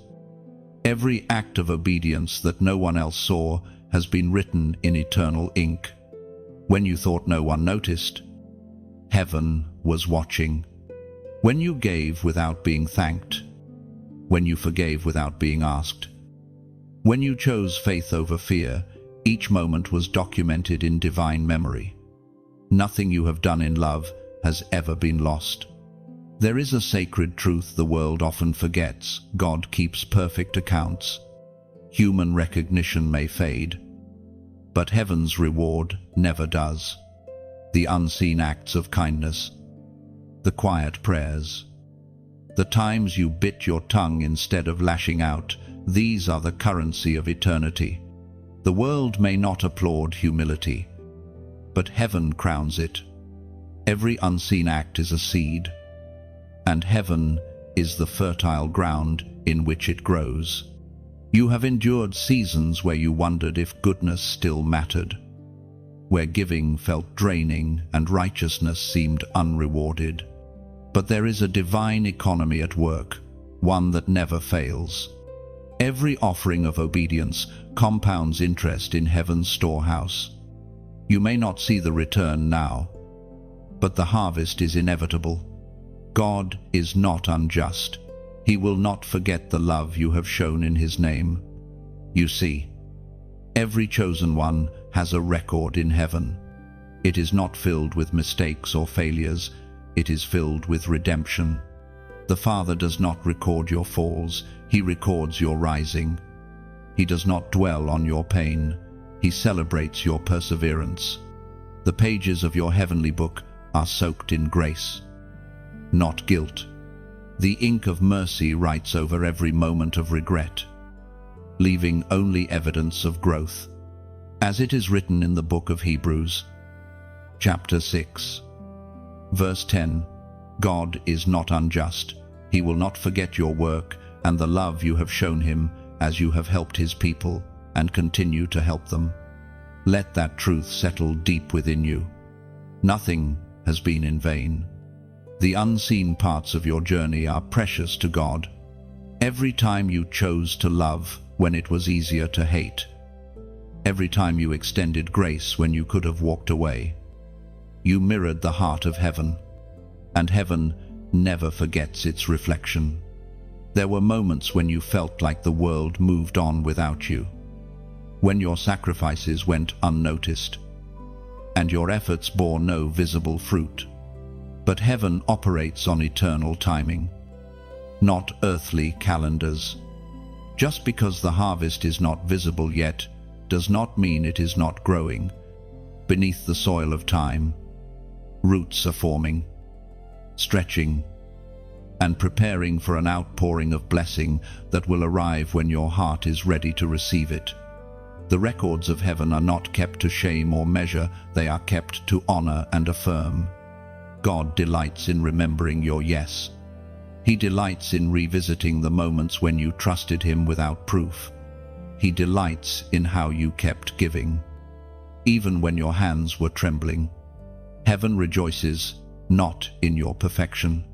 every act of obedience that no one else saw has been written in eternal ink. When you thought no one noticed, heaven was watching. When you gave without being thanked, when you forgave without being asked, when you chose faith over fear, each moment was documented in divine memory. Nothing you have done in love has ever been lost. There is a sacred truth the world often forgets. God keeps perfect accounts. Human recognition may fade, but heaven's reward never does. The unseen acts of kindness, the quiet prayers, the times you bit your tongue instead of lashing out, these are the currency of eternity. The world may not applaud humility, but heaven crowns it. Every unseen act is a seed, and heaven is the fertile ground in which it grows. You have endured seasons where you wondered if goodness still mattered, where giving felt draining and righteousness seemed unrewarded. But there is a divine economy at work, one that never fails. Every offering of obedience compounds interest in heaven's storehouse. You may not see the return now, but the harvest is inevitable. God is not unjust. He will not forget the love you have shown in His name. You see, every chosen one has a record in heaven. It is not filled with mistakes or failures. It is filled with redemption. The Father does not record your falls. He records your rising. He does not dwell on your pain. He celebrates your perseverance. The pages of your heavenly book are soaked in grace, not guilt. The ink of mercy writes over every moment of regret, leaving only evidence of growth. As it is written in the book of Hebrews, chapter 6, verse 10, God is not unjust. He will not forget your work and the love you have shown Him as you have helped His people and continue to help them. Let that truth settle deep within you. Nothing has been in vain. The unseen parts of your journey are precious to God. Every time you chose to love when it was easier to hate, every time you extended grace when you could have walked away, you mirrored the heart of heaven, and heaven never forgets its reflection. There were moments when you felt like the world moved on without you, when your sacrifices went unnoticed, and your efforts bore no visible fruit. But heaven operates on eternal timing, not earthly calendars. Just because the harvest is not visible yet does not mean it is not growing. Beneath the soil of time, roots are forming, stretching, and preparing for an outpouring of blessing that will arrive when your heart is ready to receive it. The records of heaven are not kept to shame or measure, they are kept to honor and affirm. God delights in remembering your yes. He delights in revisiting the moments when you trusted Him without proof. He delights in how you kept giving, even when your hands were trembling. Heaven rejoices not in your perfection,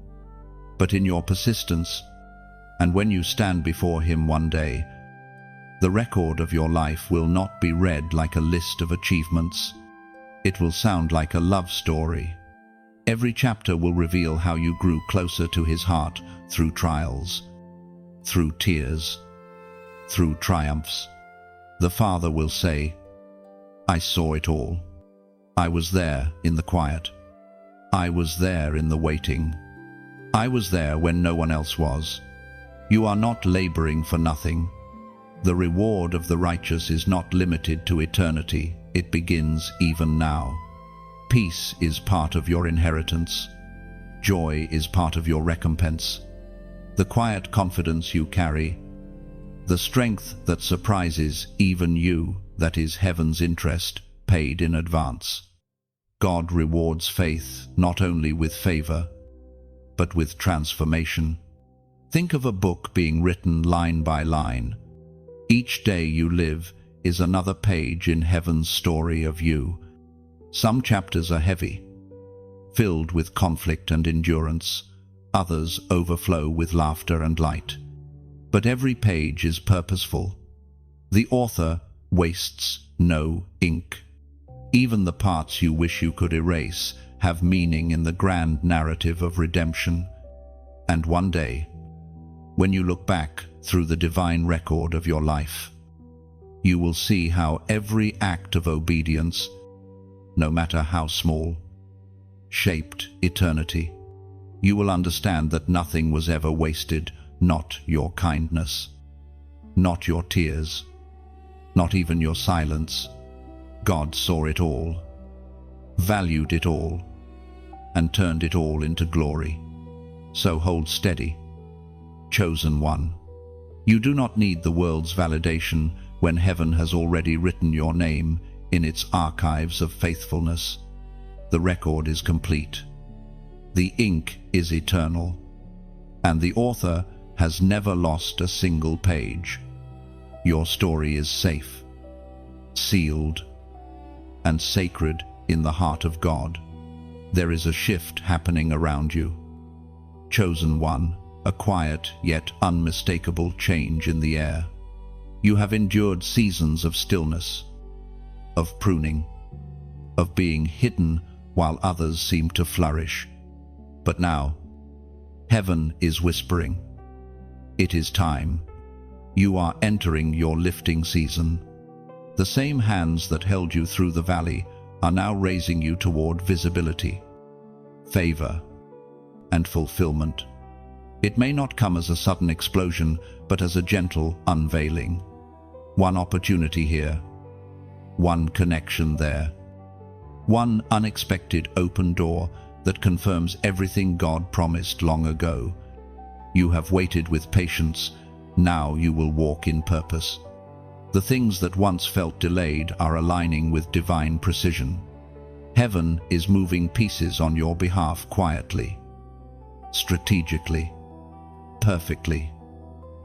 but in your persistence. And when you stand before Him one day, the record of your life will not be read like a list of achievements. It will sound like a love story. Every chapter will reveal how you grew closer to His heart through trials, through tears, through triumphs. The Father will say, I saw it all. I was there in the quiet. I was there in the waiting. I was there when no one else was. You are not laboring for nothing. The reward of the righteous is not limited to eternity. It begins even now. Peace is part of your inheritance. Joy is part of your recompense. the quiet confidence you carry, the strength that surprises even you, that is heaven's interest paid in advance. God rewards faith not only with favor, but with transformation. Think of a book being written line by line. Each day you live is another page in heaven's story of you. Some chapters are heavy, filled with conflict and endurance. Others overflow with laughter and light. But every page is purposeful. The author wastes no ink. Even the parts you wish you could erase have meaning in the grand narrative of redemption. And one day, when you look back through the divine record of your life, you will see how every act of obedience, no matter how small, shaped eternity. You will understand that nothing was ever wasted, not your kindness, not your tears, not even your silence. God saw it all, valued it all, and turned it all into glory. So hold steady, chosen one. You do not need the world's validation when heaven has already written your name in its archives of faithfulness. The record is complete. The ink is eternal, and the author has never lost a single page. Your story is safe, sealed, and sacred in the heart of God. There is a shift happening around you. Chosen one, a quiet yet unmistakable change in the air. You have endured seasons of stillness, of pruning, of being hidden while others seem to flourish. But now, heaven is whispering. It is time. You are entering your lifting season. The same hands that held you through the valley are now raising you toward visibility, favor, and fulfillment. It may not come as a sudden explosion, but as a gentle unveiling. One opportunity here, one connection there, one unexpected open door that confirms everything God promised long ago. You have waited with patience, now you will walk in purpose. The things that once felt delayed are aligning with divine precision. Heaven is moving pieces on your behalf quietly, strategically, perfectly.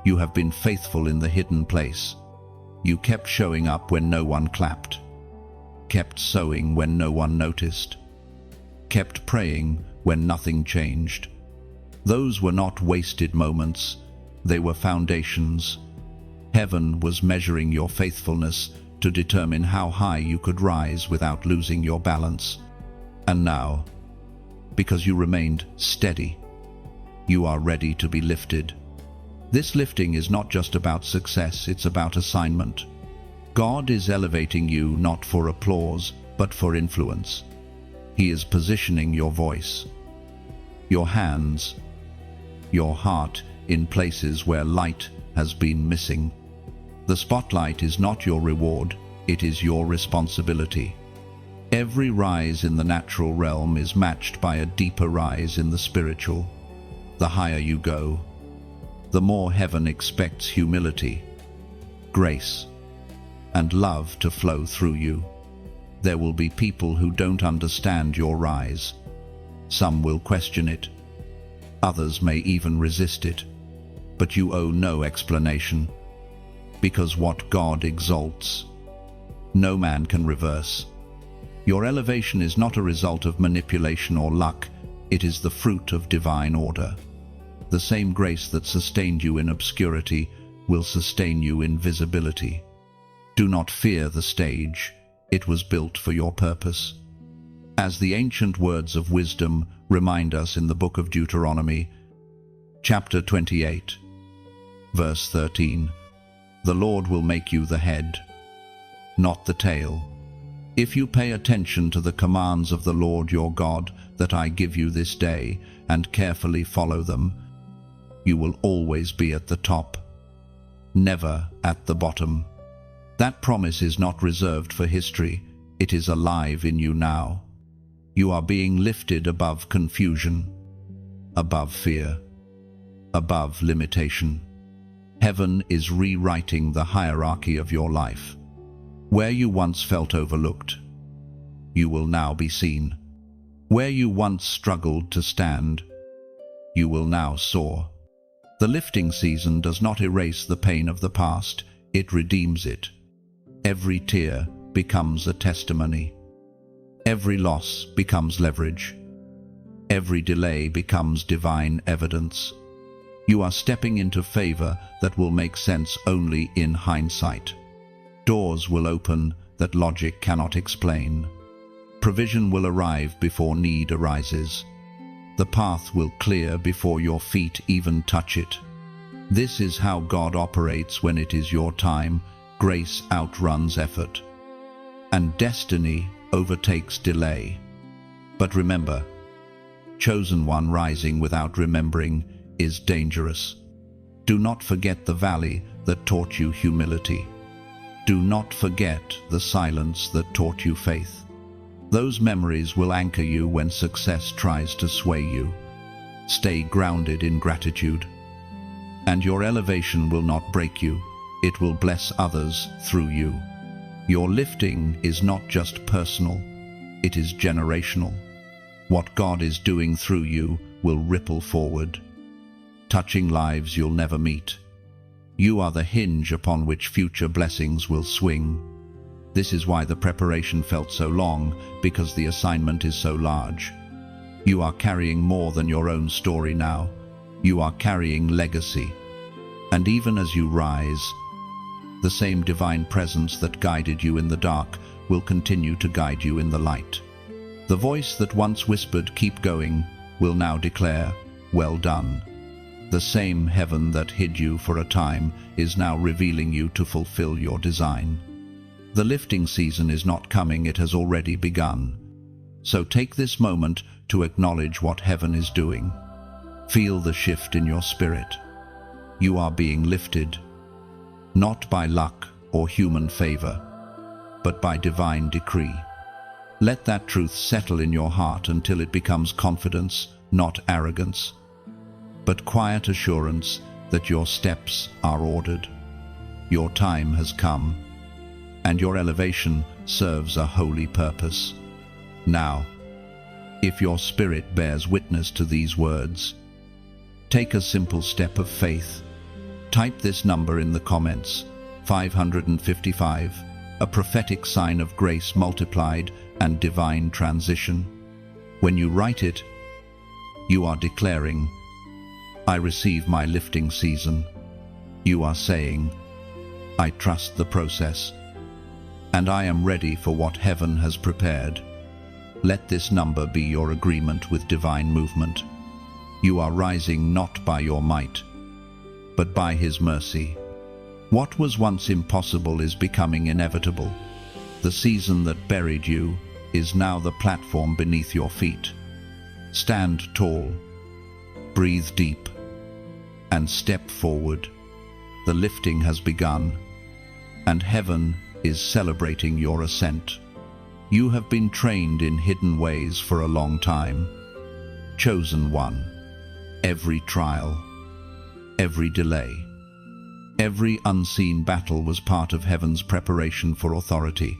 You have been faithful in the hidden place. You kept showing up when no one clapped, kept sowing when no one noticed, kept praying when nothing changed. Those were not wasted moments, they were foundations. Heaven was measuring your faithfulness to determine how high you could rise without losing your balance. And now, because you remained steady, you are ready to be lifted. This lifting is not just about success, it's about assignment. God is elevating you not for applause, but for influence. He is positioning your voice, your hands, your heart in places where light has been missing. The spotlight is not your reward, it is your responsibility. Every rise in the natural realm is matched by a deeper rise in the spiritual. The higher you go, the more heaven expects humility, grace, and love to flow through you. There will be people who don't understand your rise. Some will question it. Others may even resist it. But you owe no explanation, because what God exalts, no man can reverse. Your elevation is not a result of manipulation or luck, it is the fruit of divine order. The same grace that sustained you in obscurity will sustain you in visibility. Do not fear the stage, it was built for your purpose. As the ancient words of wisdom remind us in the book of Deuteronomy, chapter 28, verse 13, the Lord will make you the head, not the tail. If you pay attention to the commands of the Lord your God that I give you this day and carefully follow them, you will always be at the top, never at the bottom. That promise is not reserved for history, it is alive in you now. You are being lifted above confusion, above fear, above limitation. Heaven is rewriting the hierarchy of your life. Where you once felt overlooked, you will now be seen. Where you once struggled to stand, you will now soar. The lifting season does not erase the pain of the past, it redeems it. Every tear becomes a testimony. Every loss becomes leverage. Every delay becomes divine evidence. You are stepping into favor that will make sense only in hindsight. Doors will open that logic cannot explain. Provision will arrive before need arises. The path will clear before your feet even touch it. This is how God operates when it is your time. Grace outruns effort, and destiny overtakes delay. But remember, chosen one rising without remembering is dangerous. Do not forget the valley that taught you humility. Do not forget the silence that taught you faith. Those memories will anchor you when success tries to sway you. Stay grounded in gratitude, and your elevation will not break you. It will bless others through you. Your lifting is not just personal, it is generational. What God is doing through you will ripple forward, touching lives you'll never meet. You are the hinge upon which future blessings will swing. This is why the preparation felt so long, because the assignment is so large. You are carrying more than your own story now. You are carrying legacy. And even as you rise, the same divine presence that guided you in the dark will continue to guide you in the light. The voice that once whispered, "Keep going," will now declare, "Well done." The same heaven that hid you for a time is now revealing you to fulfill your design. The lifting season is not coming, it has already begun. So take this moment to acknowledge what heaven is doing. Feel the shift in your spirit. You are being lifted, not by luck or human favor, but by divine decree. Let that truth settle in your heart until it becomes confidence, not arrogance, but quiet assurance that your steps are ordered. Your time has come, and your elevation serves a holy purpose. Now, if your spirit bears witness to these words, take a simple step of faith. Type this number in the comments, 555, a prophetic sign of grace multiplied and divine transition. When you write it, you are declaring, "I receive my lifting season." You are saying, "I trust the process, and I am ready for what heaven has prepared." Let this number be your agreement with divine movement. You are rising not by your might, but by His mercy. What was once impossible is becoming inevitable. The season that buried you is now the platform beneath your feet. Stand tall, breathe deep, and step forward. The lifting has begun, and heaven is celebrating your ascent. You have been trained in hidden ways for a long time. Chosen one. Every trial, every delay, every unseen battle was part of heaven's preparation for authority.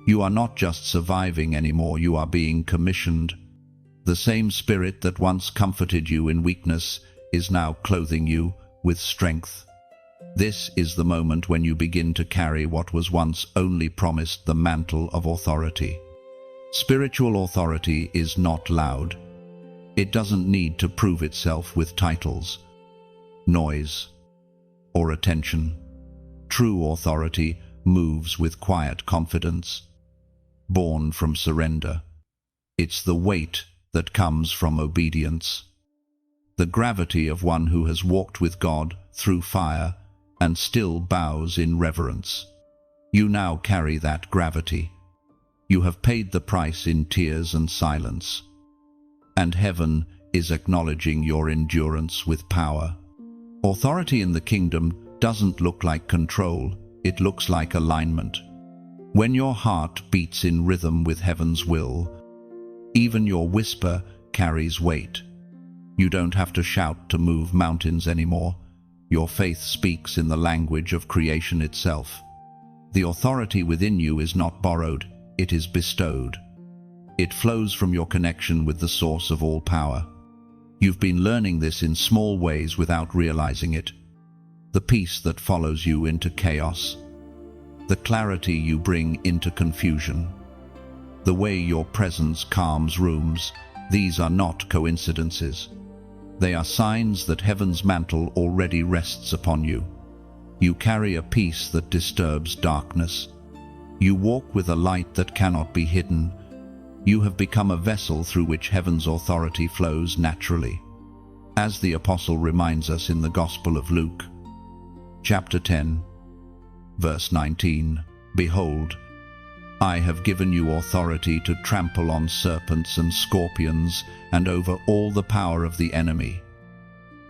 You are not just surviving anymore, you are being commissioned. The same spirit that once comforted you in weakness is now clothing you with strength. This is the moment when you begin to carry what was once only promised, the mantle of authority. Spiritual authority is not loud. It doesn't need to prove itself with titles, noise, or attention. True authority moves with quiet confidence, born from surrender. It's the weight that comes from obedience, the gravity of one who has walked with God through fire and still bows in reverence. You now carry that gravity. You have paid the price in tears and silence, and heaven is acknowledging your endurance with power. Authority in the kingdom doesn't look like control, it looks like alignment. When your heart beats in rhythm with heaven's will, even your whisper carries weight. You don't have to shout to move mountains anymore. Your faith speaks in the language of creation itself. The authority within you is not borrowed, it is bestowed. It flows from your connection with the source of all power. You've been learning this in small ways without realizing it. The peace that follows you into chaos. The clarity you bring into confusion. The way your presence calms rooms. These are not coincidences. They are signs that heaven's mantle already rests upon you. You carry a peace that disturbs darkness. You walk with a light that cannot be hidden. You have become a vessel through which heaven's authority flows naturally. As the Apostle reminds us in the Gospel of Luke, chapter 10, verse 19, "Behold, I have given you authority to trample on serpents and scorpions and over all the power of the enemy,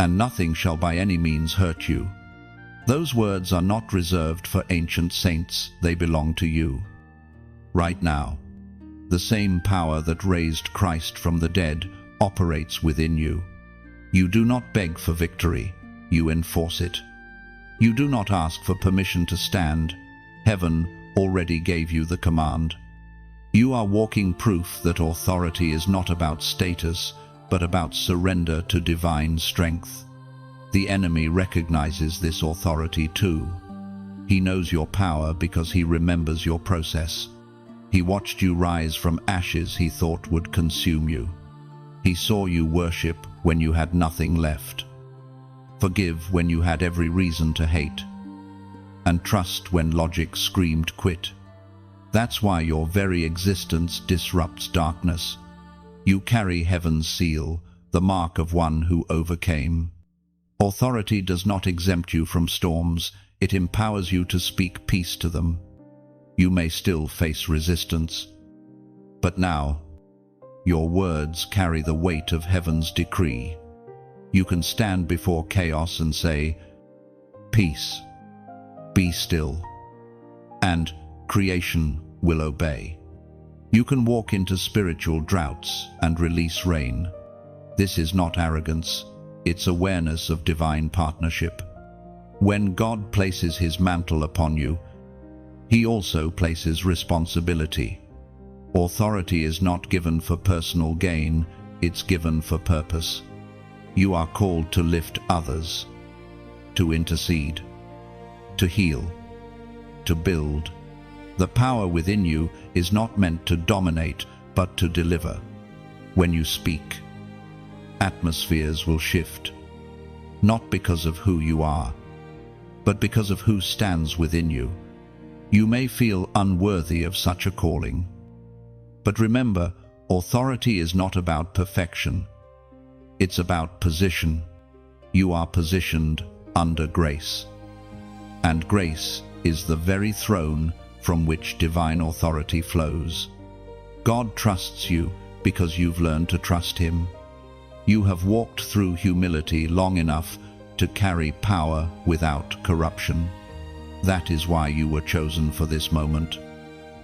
and nothing shall by any means hurt you." Those words are not reserved for ancient saints, they belong to you. Right now, the same power that raised Christ from the dead operates within you. You do not beg for victory, you enforce it. You do not ask for permission to stand. Heaven already gave you the command. You are walking proof that authority is not about status, but about surrender to divine strength. The enemy recognizes this authority too. He knows your power because he remembers your process. He watched you rise from ashes he thought would consume you. He saw you worship when you had nothing left. Forgive when you had every reason to hate. And trust when logic screamed quit. That's why your very existence disrupts darkness. You carry heaven's seal, the mark of one who overcame. Authority does not exempt you from storms, it empowers you to speak peace to them. You may still face resistance, but now, your words carry the weight of heaven's decree. You can stand before chaos and say, "Peace, be still," and creation will obey. You can walk into spiritual droughts and release rain. This is not arrogance, it's awareness of divine partnership. When God places his mantle upon you, he also places responsibility. Authority is not given for personal gain, it's given for purpose. You are called to lift others, to intercede, to heal, to build. The power within you is not meant to dominate, but to deliver. When you speak, atmospheres will shift, not because of who you are, but because of who stands within you. You may feel unworthy of such a calling. But remember, authority is not about perfection. It's about position. You are positioned under grace. And grace is the very throne from which divine authority flows. God trusts you because you've learned to trust him. You have walked through humility long enough to carry power without corruption. That is why you were chosen for this moment.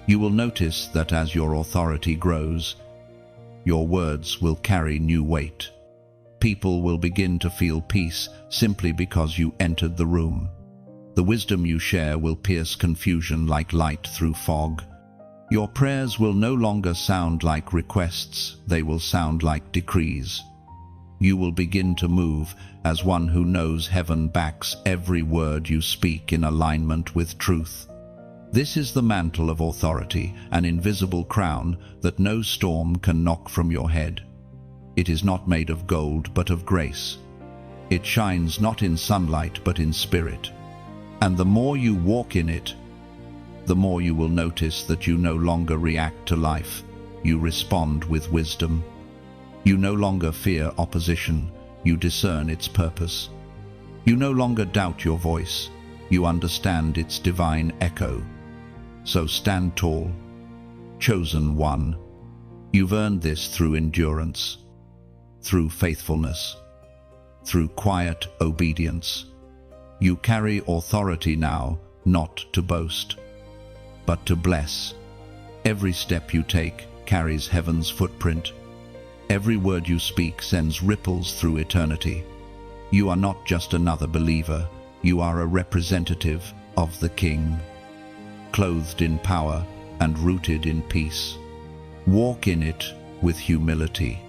You will notice that as your authority grows, your words will carry new weight. People will begin to feel peace simply because you entered the room. The wisdom you share will pierce confusion like light through fog. Your prayers will no longer sound like requests, they will sound like decrees. You will begin to move as one who knows heaven backs every word you speak in alignment with truth. This is the mantle of authority, an invisible crown that no storm can knock from your head. It is not made of gold, but of grace. It shines not in sunlight, but in spirit. And the more you walk in it, the more you will notice that you no longer react to life, you respond with wisdom. You no longer fear opposition, you discern its purpose. You no longer doubt your voice, you understand its divine echo. So stand tall, chosen one. You've earned this through endurance, through faithfulness, through quiet obedience. You carry authority now, not to boast, but to bless. Every step you take carries heaven's footprint. Every word you speak sends ripples through eternity. You are not just another believer, you are a representative of the King, clothed in power and rooted in peace. Walk in it with humility,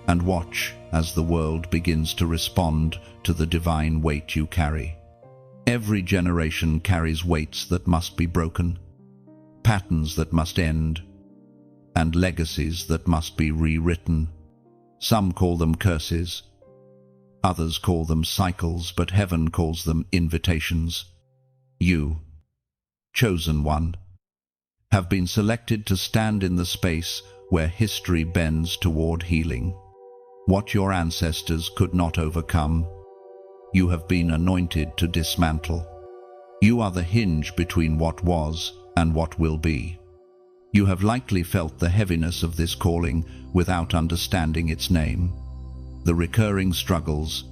and watch as the world begins to respond to the divine weight you carry. Every generation carries weights that must be broken, patterns that must end, and legacies that must be rewritten. Some call them curses, others call them cycles, but heaven calls them invitations. You, chosen one, have been selected to stand in the space where history bends toward healing. What your ancestors could not overcome, you have been anointed to dismantle. You are the hinge between what was and what will be. You have likely felt the heaviness of this calling without understanding its name. The recurring struggles,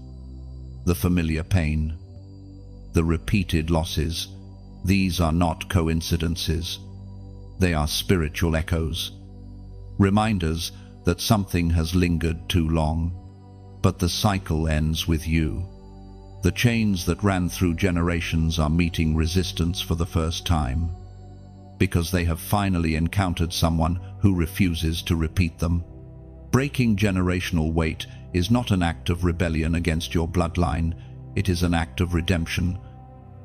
the familiar pain, the repeated losses, these are not coincidences. They are spiritual echoes, reminders that something has lingered too long. But the cycle ends with you. The chains that ran through generations are meeting resistance for the first time, because they have finally encountered someone who refuses to repeat them. Breaking generational weight is not an act of rebellion against your bloodline, it is an act of redemption.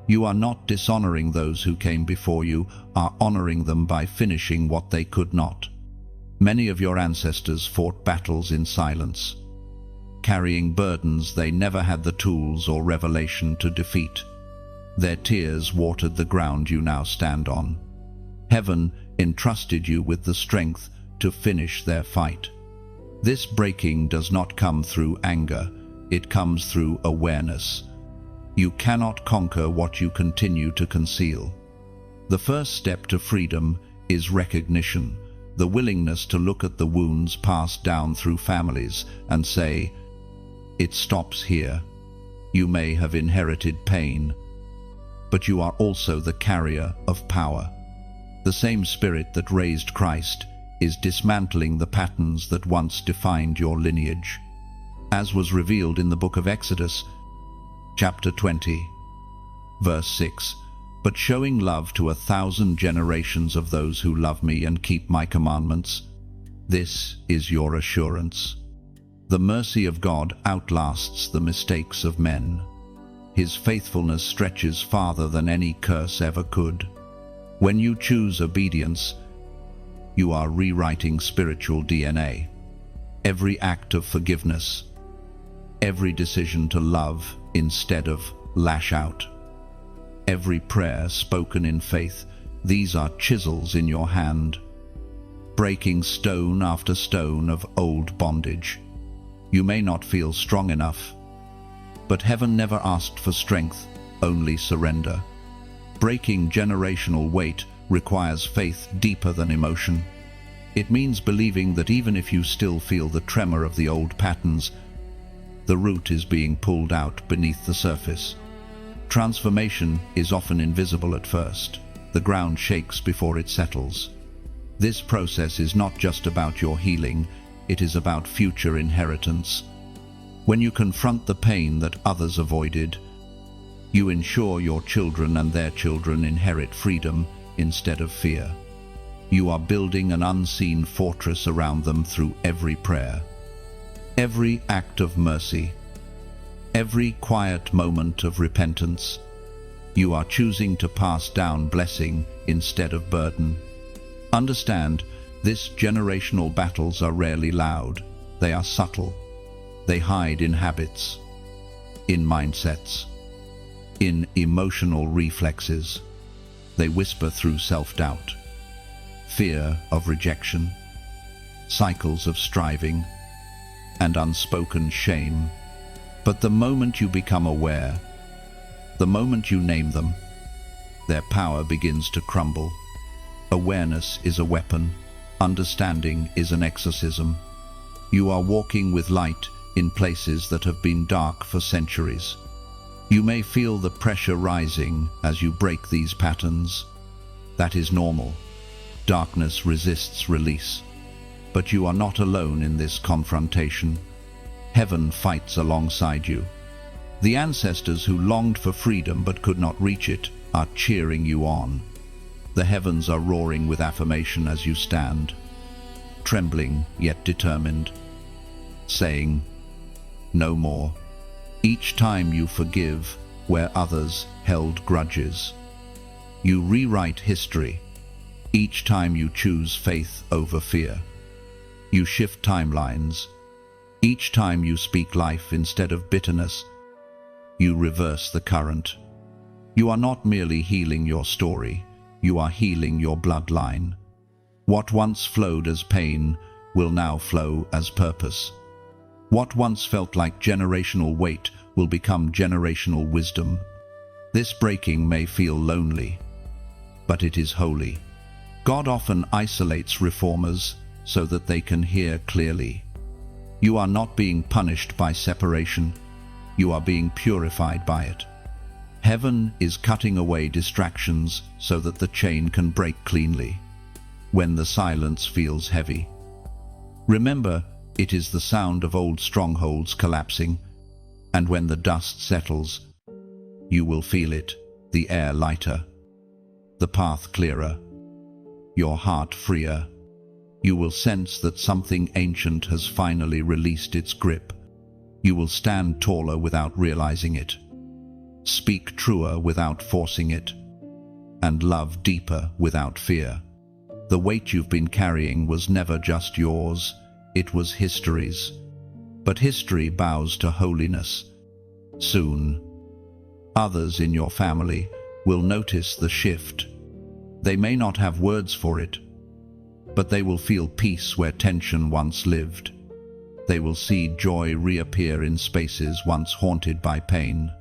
You are not dishonoring those who came before you, are honoring them by finishing what they could not. Many of your ancestors fought battles in silence, carrying burdens they never had the tools or revelation to defeat. Their tears watered the ground you now stand on. Heaven entrusted you with the strength to finish their fight. This breaking does not come through anger, it comes through awareness. You cannot conquer what you continue to conceal. The first step to freedom is recognition, the willingness to look at the wounds passed down through families and say, "It stops here." You may have inherited pain, but you are also the carrier of power. The same spirit that raised Christ is dismantling the patterns that once defined your lineage. As was revealed in the book of Exodus, chapter 20, verse 6, "But showing love to 1,000 generations of those who love me and keep my commandments, this is your assurance." The mercy of God outlasts the mistakes of men. His faithfulness stretches farther than any curse ever could. When you choose obedience, you are rewriting spiritual DNA. Every act of forgiveness, every decision to love instead of lash out, every prayer spoken in faith, these are chisels in your hand, breaking stone after stone of old bondage. You may not feel strong enough, but heaven never asked for strength, only surrender. Breaking generational weight requires faith deeper than emotion. It means believing that even if you still feel the tremor of the old patterns, the root is being pulled out beneath the surface. Transformation is often invisible at first. The ground shakes before it settles. This process is not just about your healing, it is about future inheritance. When you confront the pain that others avoided, you ensure your children and their children inherit freedom instead of fear. You are building an unseen fortress around them through every prayer, every act of mercy, every quiet moment of repentance. You are choosing to pass down blessing instead of burden. Understand, this generational battles are rarely loud. They are subtle. They hide in habits, in mindsets, in emotional reflexes. They whisper through self-doubt, fear of rejection, cycles of striving, and unspoken shame. But the moment you become aware, the moment you name them, their power begins to crumble. Awareness is a weapon. Understanding is an exorcism. You are walking with light in places that have been dark for centuries. You may feel the pressure rising as you break these patterns. That is normal. Darkness resists release. But you are not alone in this confrontation. Heaven fights alongside you. The ancestors who longed for freedom but could not reach it are cheering you on. The heavens are roaring with affirmation as you stand, trembling yet determined, saying, "No more." Each time you forgive where others held grudges, you rewrite history. Each time you choose faith over fear, you shift timelines. Each time you speak life instead of bitterness, you reverse the current. You are not merely healing your story, you are healing your bloodline. What once flowed as pain will now flow as purpose. What once felt like generational weight will become generational wisdom. This breaking may feel lonely, but it is holy. God often isolates reformers so that they can hear clearly. You are not being punished by separation, you are being purified by it. Heaven is cutting away distractions so that the chain can break cleanly. When the silence feels heavy, remember, it is the sound of old strongholds collapsing, and when the dust settles, you will feel it, the air lighter, the path clearer, your heart freer. You will sense that something ancient has finally released its grip. You will stand taller without realizing it, speak truer without forcing it, and love deeper without fear. The weight you've been carrying was never just yours, it was history's. But history bows to holiness. Soon, others in your family will notice the shift. They may not have words for it, but they will feel peace where tension once lived. They will see joy reappear in spaces once haunted by pain.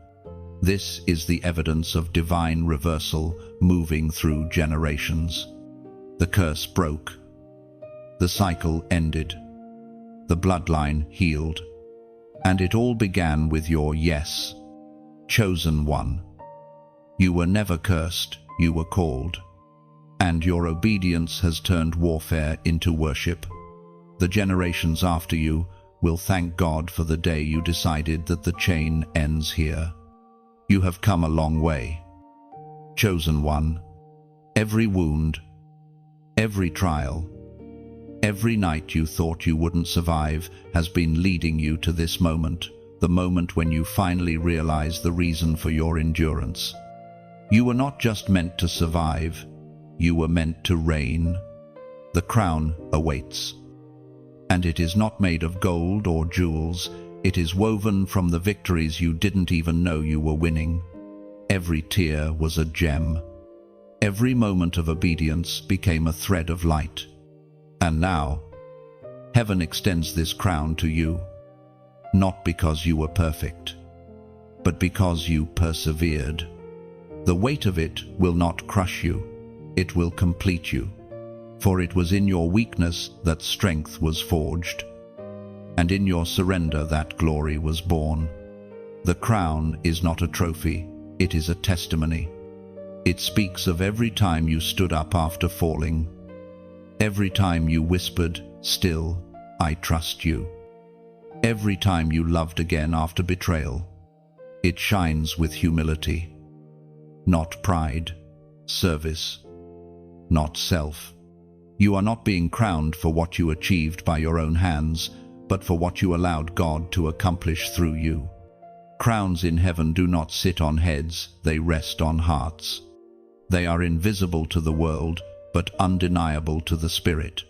This is the evidence of divine reversal moving through generations. The curse broke. The cycle ended. The bloodline healed. And it all began with your yes, chosen one. You were never cursed, you were called. And your obedience has turned warfare into worship. The generations after you will thank God for the day you decided that the chain ends here. You have come a long way. Chosen one, every wound, every trial, every night you thought you wouldn't survive has been leading you to this moment, the moment when you finally realize the reason for your endurance. You were not just meant to survive, you were meant to reign. The crown awaits. And it is not made of gold or jewels, it is woven from the victories you didn't even know you were winning. Every tear was a gem. Every moment of obedience became a thread of light. And now, heaven extends this crown to you, not because you were perfect, but because you persevered. The weight of it will not crush you, it will complete you. For it was in your weakness that strength was forged, and in your surrender that glory was born. The crown is not a trophy, it is a testimony. It speaks of every time you stood up after falling, every time you whispered, "Still, I trust you." Every time you loved again after betrayal. It shines with humility, not pride, service, not self. You are not being crowned for what you achieved by your own hands, but for what you allowed God to accomplish through you. Crowns in heaven do not sit on heads, they rest on hearts. They are invisible to the world, but undeniable to the spirit.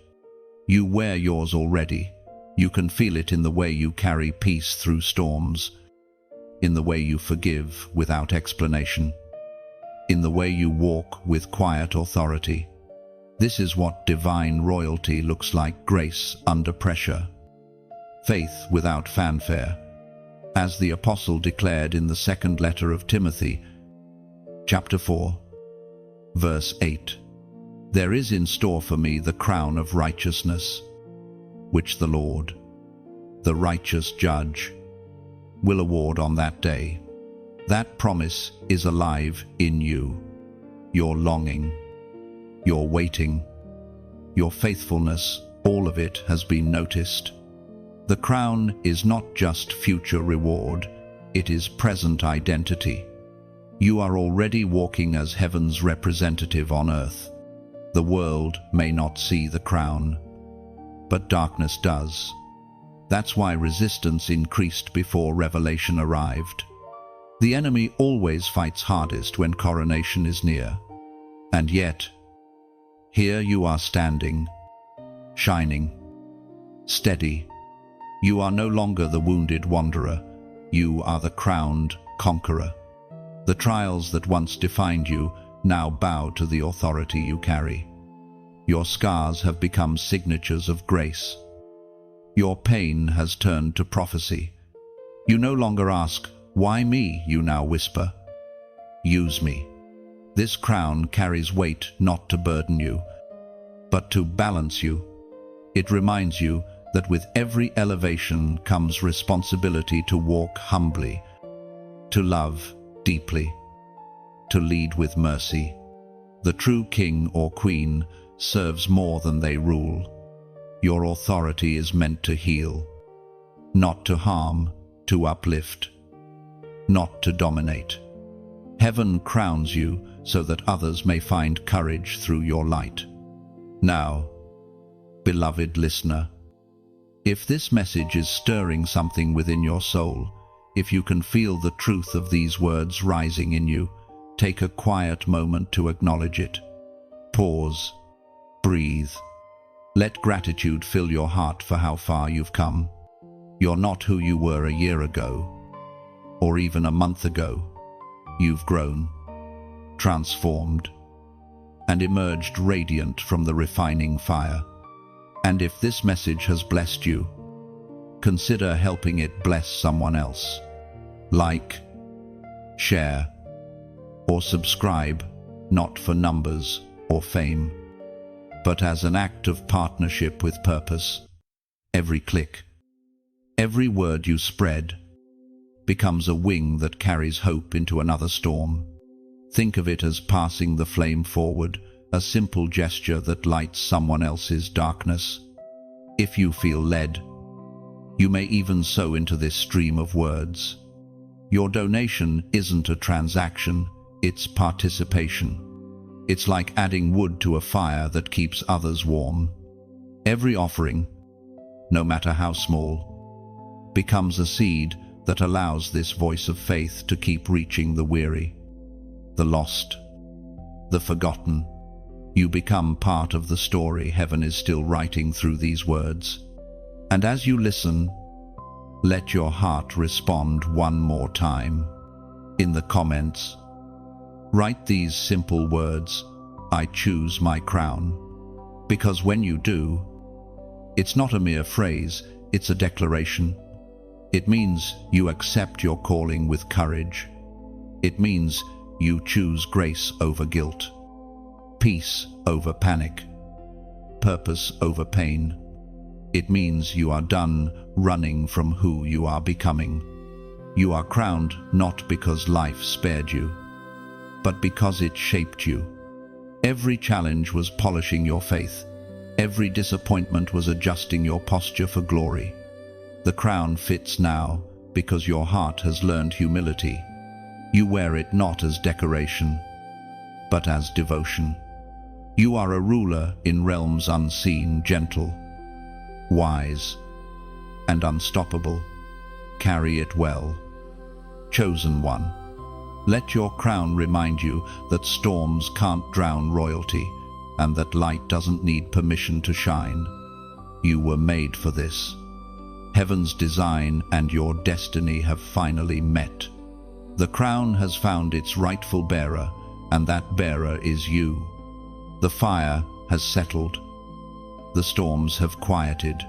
You wear yours already. You can feel it in the way you carry peace through storms, in the way you forgive without explanation, in the way you walk with quiet authority. This is what divine royalty looks like: grace under pressure, faith without fanfare. As the apostle declared in the second letter of Timothy, chapter 4, verse 8, "There is in store for me the crown of righteousness, which the Lord, the righteous judge, will award on that day." That promise is alive in you. Your longing, your waiting, your faithfulness All of it has been noticed. The crown is not just future reward, it is present identity. You are already walking as heaven's representative on earth. The world may not see the crown, but darkness does. That's why resistance increased before revelation arrived. The enemy always fights hardest when coronation is near. And yet, here you are standing, shining, steady. You are no longer the wounded wanderer. You are the crowned conqueror. The trials that once defined you now bow to the authority you carry. Your scars have become signatures of grace. Your pain has turned to prophecy. You no longer ask, "Why me?" You now whisper, "Use me." This crown carries weight not to burden you, but to balance you. It reminds you that with every elevation comes responsibility to walk humbly, to love deeply, to lead with mercy. The true king or queen serves more than they rule. Your authority is meant to heal, not to harm, to uplift, not to dominate. Heaven crowns you so that others may find courage through your light. Now, beloved listener, if this message is stirring something within your soul, if you can feel the truth of these words rising in you, take a quiet moment to acknowledge it. Pause, breathe. Let gratitude fill your heart for how far you've come. You're not who you were a year ago, or even a month ago. You've grown, transformed, and emerged radiant from the refining fire. And if this message has blessed you, consider helping it bless someone else. Like, share, or subscribe, not for numbers or fame, but as an act of partnership with purpose. Every click, every word you spread, becomes a wing that carries hope into another storm. Think of it as passing the flame forward, a simple gesture that lights someone else's darkness. If you feel led, you may even sow into this stream of words. Your donation isn't a transaction, it's participation. It's like adding wood to a fire that keeps others warm. Every offering, no matter how small, becomes a seed that allows this voice of faith to keep reaching the weary, the lost, the forgotten. You become part of the story heaven is still writing through these words. And as you listen, let your heart respond one more time. In the comments, write these simple words, "I choose my crown." Because when you do, it's not a mere phrase, it's a declaration. It means you accept your calling with courage. It means you choose grace over guilt, peace over panic, purpose over pain. It means you are done running from who you are becoming. You are crowned not because life spared you, but because it shaped you. Every challenge was polishing your faith. Every disappointment was adjusting your posture for glory. The crown fits now because your heart has learned humility. You wear it not as decoration, but as devotion. You are a ruler in realms unseen, gentle, wise, and unstoppable. Carry it well. Chosen one. Let your crown remind you that storms can't drown royalty and that light doesn't need permission to shine. You were made for this. Heaven's design and your destiny have finally met. The crown has found its rightful bearer, and that bearer is you. The fire has settled. The storms have quieted.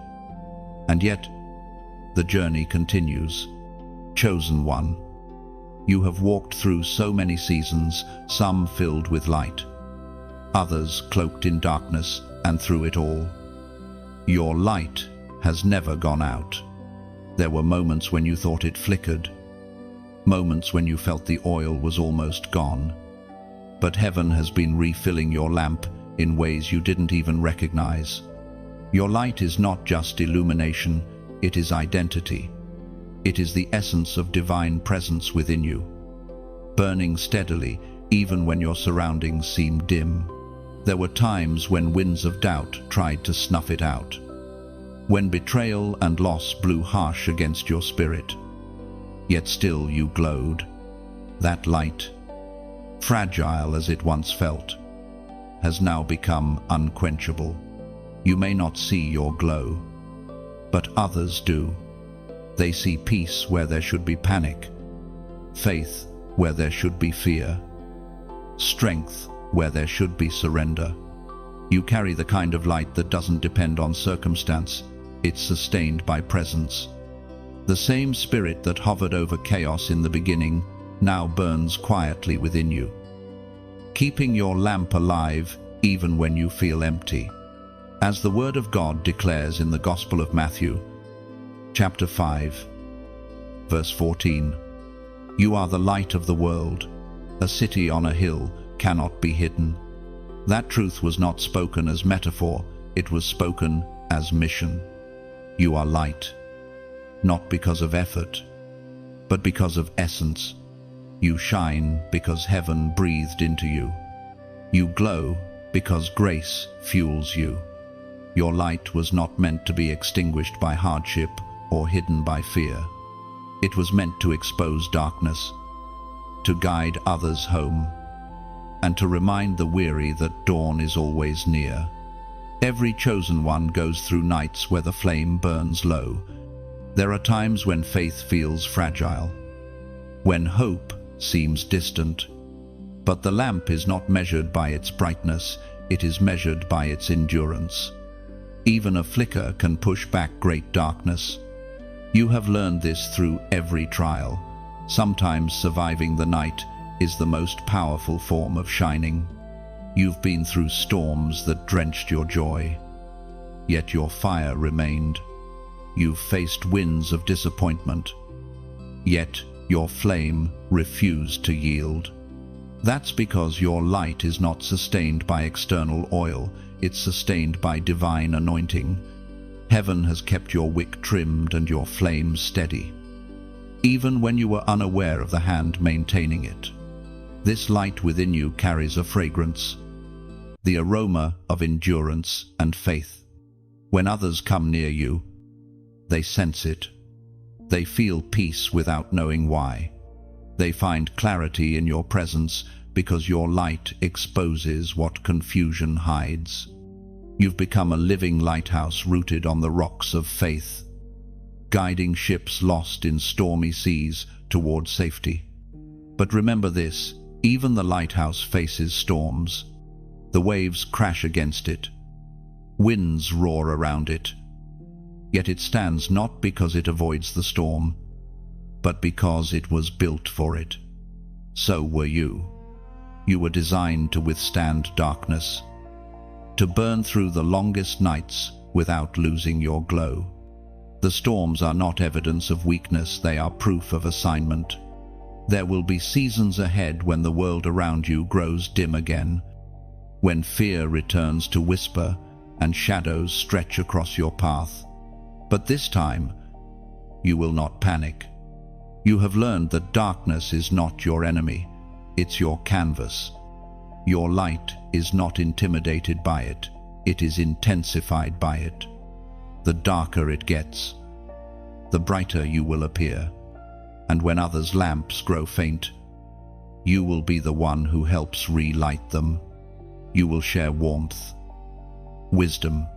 And yet, the journey continues. Chosen one. You have walked through so many seasons, some filled with light, others cloaked in darkness, and through it all, your light has never gone out. There were moments when you thought it flickered, moments when you felt the oil was almost gone. But heaven has been refilling your lamp in ways you didn't even recognize. Your light is not just illumination, it is identity. It is the essence of divine presence within you, burning steadily even when your surroundings seem dim. There were times when winds of doubt tried to snuff it out, when betrayal and loss blew harsh against your spirit. Yet still you glowed. That light, fragile as it once felt, has now become unquenchable. You may not see your glow, but others do. They see peace where there should be panic, faith where there should be fear, strength where there should be surrender. You carry the kind of light that doesn't depend on circumstance, it's sustained by presence. The same spirit that hovered over chaos in the beginning now burns quietly within you, keeping your lamp alive even when you feel empty. As the Word of God declares in the Gospel of Matthew, chapter 5, verse 14, "You are the light of the world. A city on a hill cannot be hidden." That truth was not spoken as metaphor, it was spoken as mission. You are light, not because of effort, but because of essence. You shine because heaven breathed into you. You glow because grace fuels you. Your light was not meant to be extinguished by hardship or hidden by fear. It was meant to expose darkness, to guide others home, and to remind the weary that dawn is always near. Every chosen one goes through nights where the flame burns low. There are times when faith feels fragile, when hope seems distant. But the lamp is not measured by its brightness, it is measured by its endurance. Even a flicker can push back great darkness. You have learned this through every trial. Sometimes surviving the night is the most powerful form of shining. You've been through storms that drenched your joy, yet your fire remained. You've faced winds of disappointment, yet your flame refused to yield. That's because your light is not sustained by external oil, it's sustained by divine anointing. Heaven has kept your wick trimmed and your flame steady, even when you were unaware of the hand maintaining it. This light within you carries a fragrance, the aroma of endurance and faith. When others come near you, they sense it. They feel peace without knowing why. They find clarity in your presence because your light exposes what confusion hides. You've become a living lighthouse rooted on the rocks of faith, guiding ships lost in stormy seas toward safety. But remember this, even the lighthouse faces storms. The waves crash against it. Winds roar around it. Yet it stands not because it avoids the storm, but because it was built for it. So were you. You were designed to withstand darkness, to burn through the longest nights without losing your glow. The storms are not evidence of weakness, they are proof of assignment. There will be seasons ahead when the world around you grows dim again, when fear returns to whisper and shadows stretch across your path. But this time, you will not panic. You have learned that darkness is not your enemy, it's your canvas. Your light is not intimidated by it, it is intensified by it. The darker it gets, the brighter you will appear. And when others' lamps grow faint, you will be the one who helps relight them. You will share warmth, wisdom,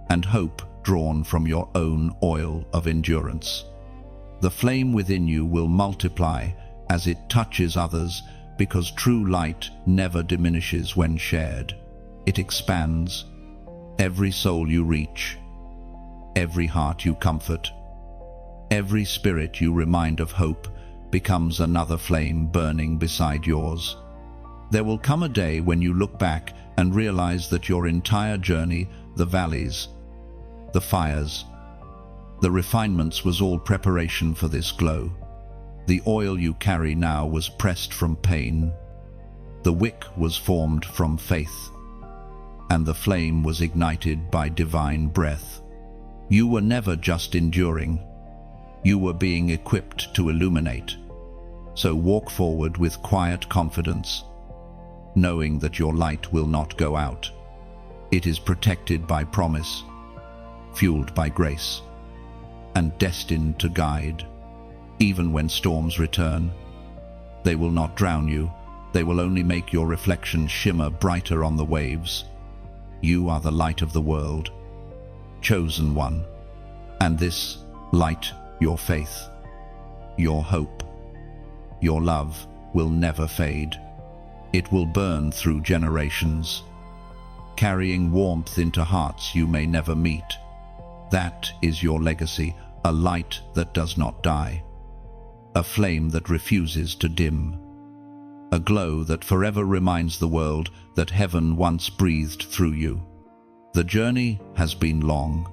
and hope drawn from your own oil of endurance. The flame within you will multiply as it touches others, because true light never diminishes when shared. It expands. Every soul you reach, every heart you comfort, every spirit you remind of hope becomes another flame burning beside yours. There will come a day when you look back and realize that your entire journey, the valleys, the fires, the refinements, was all preparation for this glow. The oil you carry now was pressed from pain. The wick was formed from faith. and the flame was ignited by divine breath. You were never just enduring. You were being equipped to illuminate. So walk forward with quiet confidence, knowing that your light will not go out. It is protected by promise, fueled by grace, and destined to guide. Even when storms return, they will not drown you. They will only make your reflection shimmer brighter on the waves. You are the light of the world, chosen one. And this light, your faith, your hope, your love, will never fade. It will burn through generations, carrying warmth into hearts you may never meet. That is your legacy, a light that does not die, a flame that refuses to dim, a glow that forever reminds the world that heaven once breathed through you. The journey has been long.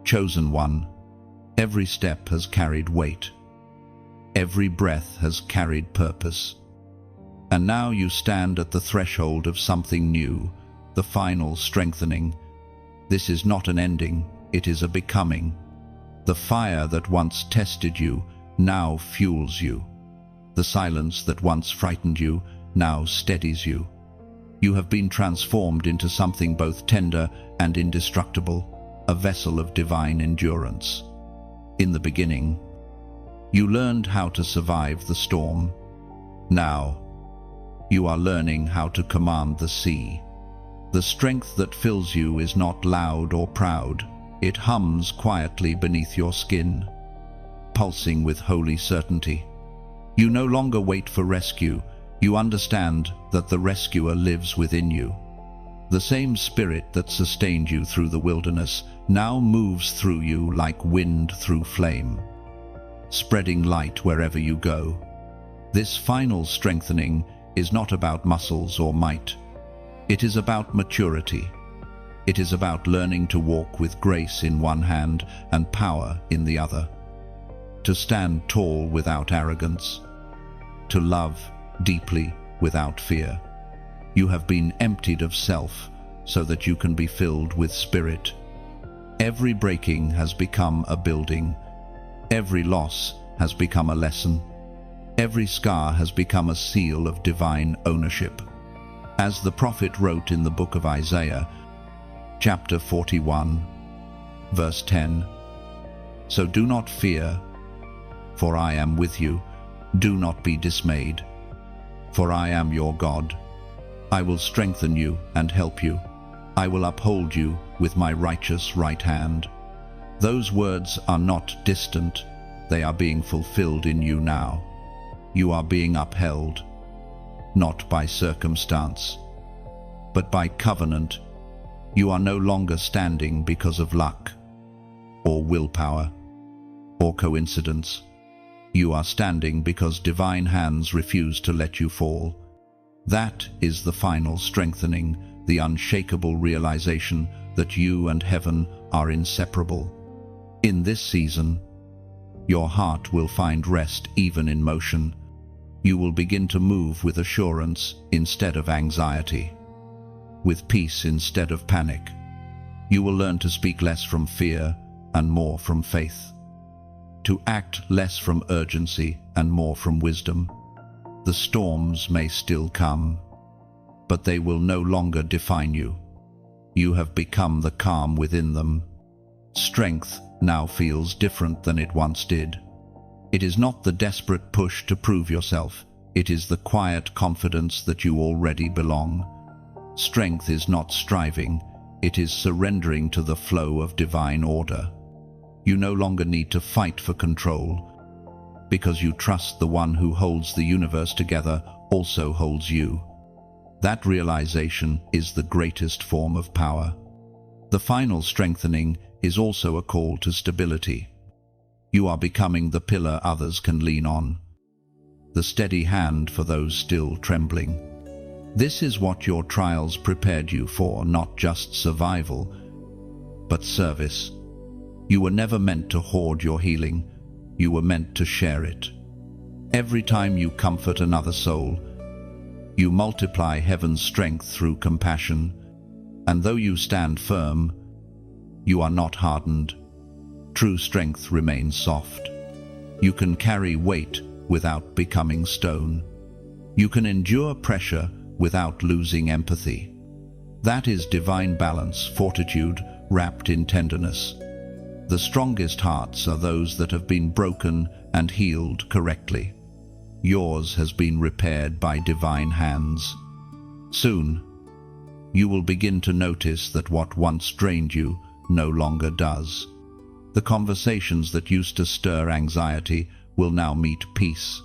Chosen one, every step has carried weight. Every breath has carried purpose. And now you stand at the threshold of something new, the final strengthening. This is not an ending, it is a becoming. The fire that once tested you now fuels you. The silence that once frightened you now steadies you. You have been transformed into something both tender and indestructible, a vessel of divine endurance. In the beginning, you learned how to survive the storm. Now, you are learning how to command the sea. The strength that fills you is not loud or proud. It hums quietly beneath your skin, pulsing with holy certainty. You no longer wait for rescue. You understand that the rescuer lives within you. The same spirit that sustained you through the wilderness now moves through you like wind through flame, spreading light wherever you go. This final strengthening is not about muscles or might. It is about maturity. It is about learning to walk with grace in one hand and power in the other, to stand tall without arrogance, to love deeply without fear. You have been emptied of self so that you can be filled with spirit. Every breaking has become a building. Every loss has become a lesson. Every scar has become a seal of divine ownership. As the prophet wrote in the book of Isaiah, chapter 41, verse 10, "So do not fear, for I am with you. Do not be dismayed, for I am your God. I will strengthen you and help you. I will uphold you with my righteous right hand." Those words are not distant. They are being fulfilled in you now. You are being upheld, not by circumstance, but by covenant. You are no longer standing because of luck, or willpower, or coincidence. You are standing because divine hands refuse to let you fall. That is the final strengthening, the unshakable realization that you and heaven are inseparable. In this season, your heart will find rest even in motion. You will begin to move with assurance instead of anxiety, with peace instead of panic. You will learn to speak less from fear and more from faith, to act less from urgency and more from wisdom. The storms may still come, but they will no longer define you. You have become the calm within them. Strength now feels different than it once did. It is not the desperate push to prove yourself. It is the quiet confidence that you already belong. Strength is not striving. It is surrendering to the flow of divine order. You no longer need to fight for control, because you trust the one who holds the universe together also holds you. That realization is the greatest form of power. The final strengthening is also a call to stability. You are becoming the pillar others can lean on, the steady hand for those still trembling. This is what your trials prepared you for, not just survival, but service. You were never meant to hoard your healing. You were meant to share it. Every time you comfort another soul, you multiply heaven's strength through compassion. And though you stand firm, you are not hardened. True strength remains soft. You can carry weight without becoming stone. You can endure pressure without losing empathy. That is divine balance, fortitude wrapped in tenderness. The strongest hearts are those that have been broken and healed correctly. Yours has been repaired by divine hands. Soon, you will begin to notice that what once drained you no longer does. The conversations that used to stir anxiety will now meet peace.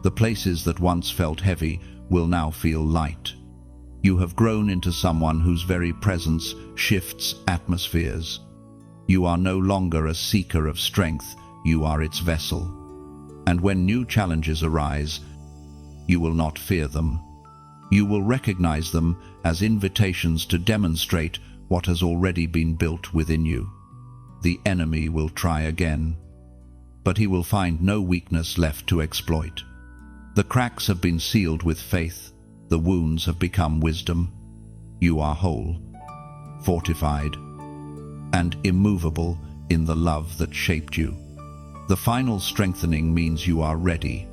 The places that once felt heavy will now feel light. You have grown into someone whose very presence shifts atmospheres. You are no longer a seeker of strength, you are its vessel. And when new challenges arise, you will not fear them. You will recognize them as invitations to demonstrate what has already been built within you. The enemy will try again, but he will find no weakness left to exploit. The cracks have been sealed with faith, the wounds have become wisdom. You are whole, fortified, and immovable in the love that shaped you. The final strengthening means you are ready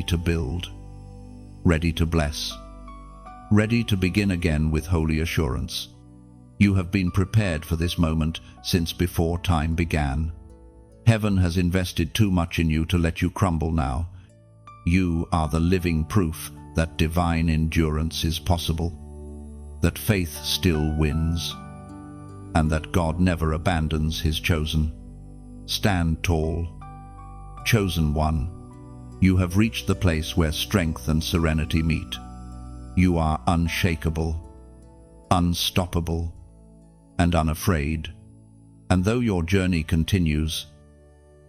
to build, ready to bless, ready to begin again with holy assurance. You have been prepared for this moment since before time began. Heaven has invested too much in you to let you crumble now. You are the living proof that divine endurance is possible, that faith still wins, and that God never abandons his chosen. Stand tall, chosen one. You have reached the place where strength and serenity meet. You are unshakable, unstoppable, and unafraid. And though your journey continues,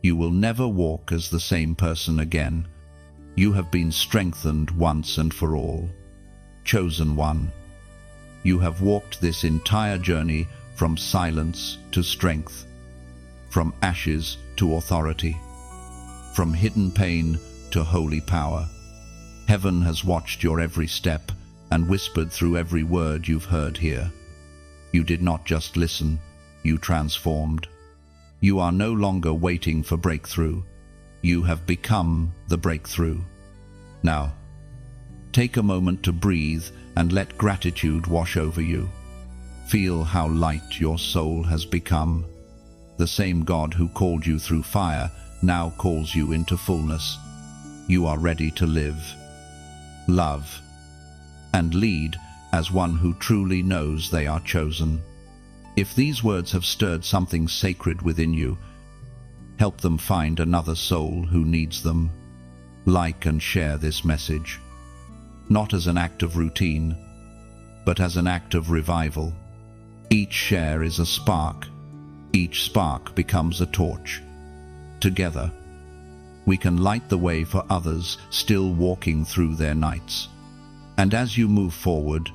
you will never walk as the same person again. You have been strengthened once and for all. Chosen one, you have walked this entire journey from silence to strength, from ashes to authority, from hidden pain to holy power. Heaven has watched your every step and whispered through every word you've heard here. You did not just listen, you transformed. You are no longer waiting for breakthrough. You have become the breakthrough. Now, take a moment to breathe and let gratitude wash over you. Feel how light your soul has become. The same God who called you through fire now calls you into fullness. You are ready to live, love, and lead as one who truly knows they are chosen. If these words have stirred something sacred within you, help them find another soul who needs them. Like and share this message, not as an act of routine, but as an act of revival. Each share is a spark. Each spark becomes a torch. Together, we can light the way for others still walking through their nights. And as you move forward,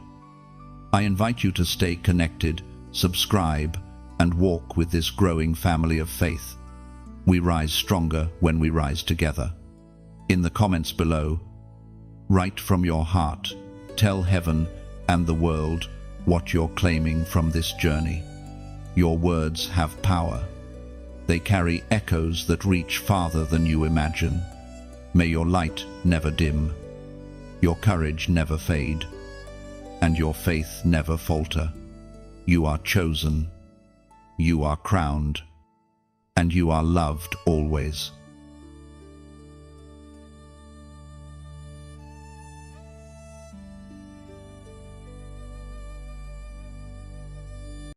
I invite you to stay connected, subscribe, and walk with this growing family of faith. We rise stronger when we rise together. In the comments below, write from your heart. Tell heaven and the world what you're claiming from this journey. Your words have power. They carry echoes that reach farther than you imagine. May your light never dim, your courage never fade, and your faith never falter. You are chosen, you are crowned, and you are loved always.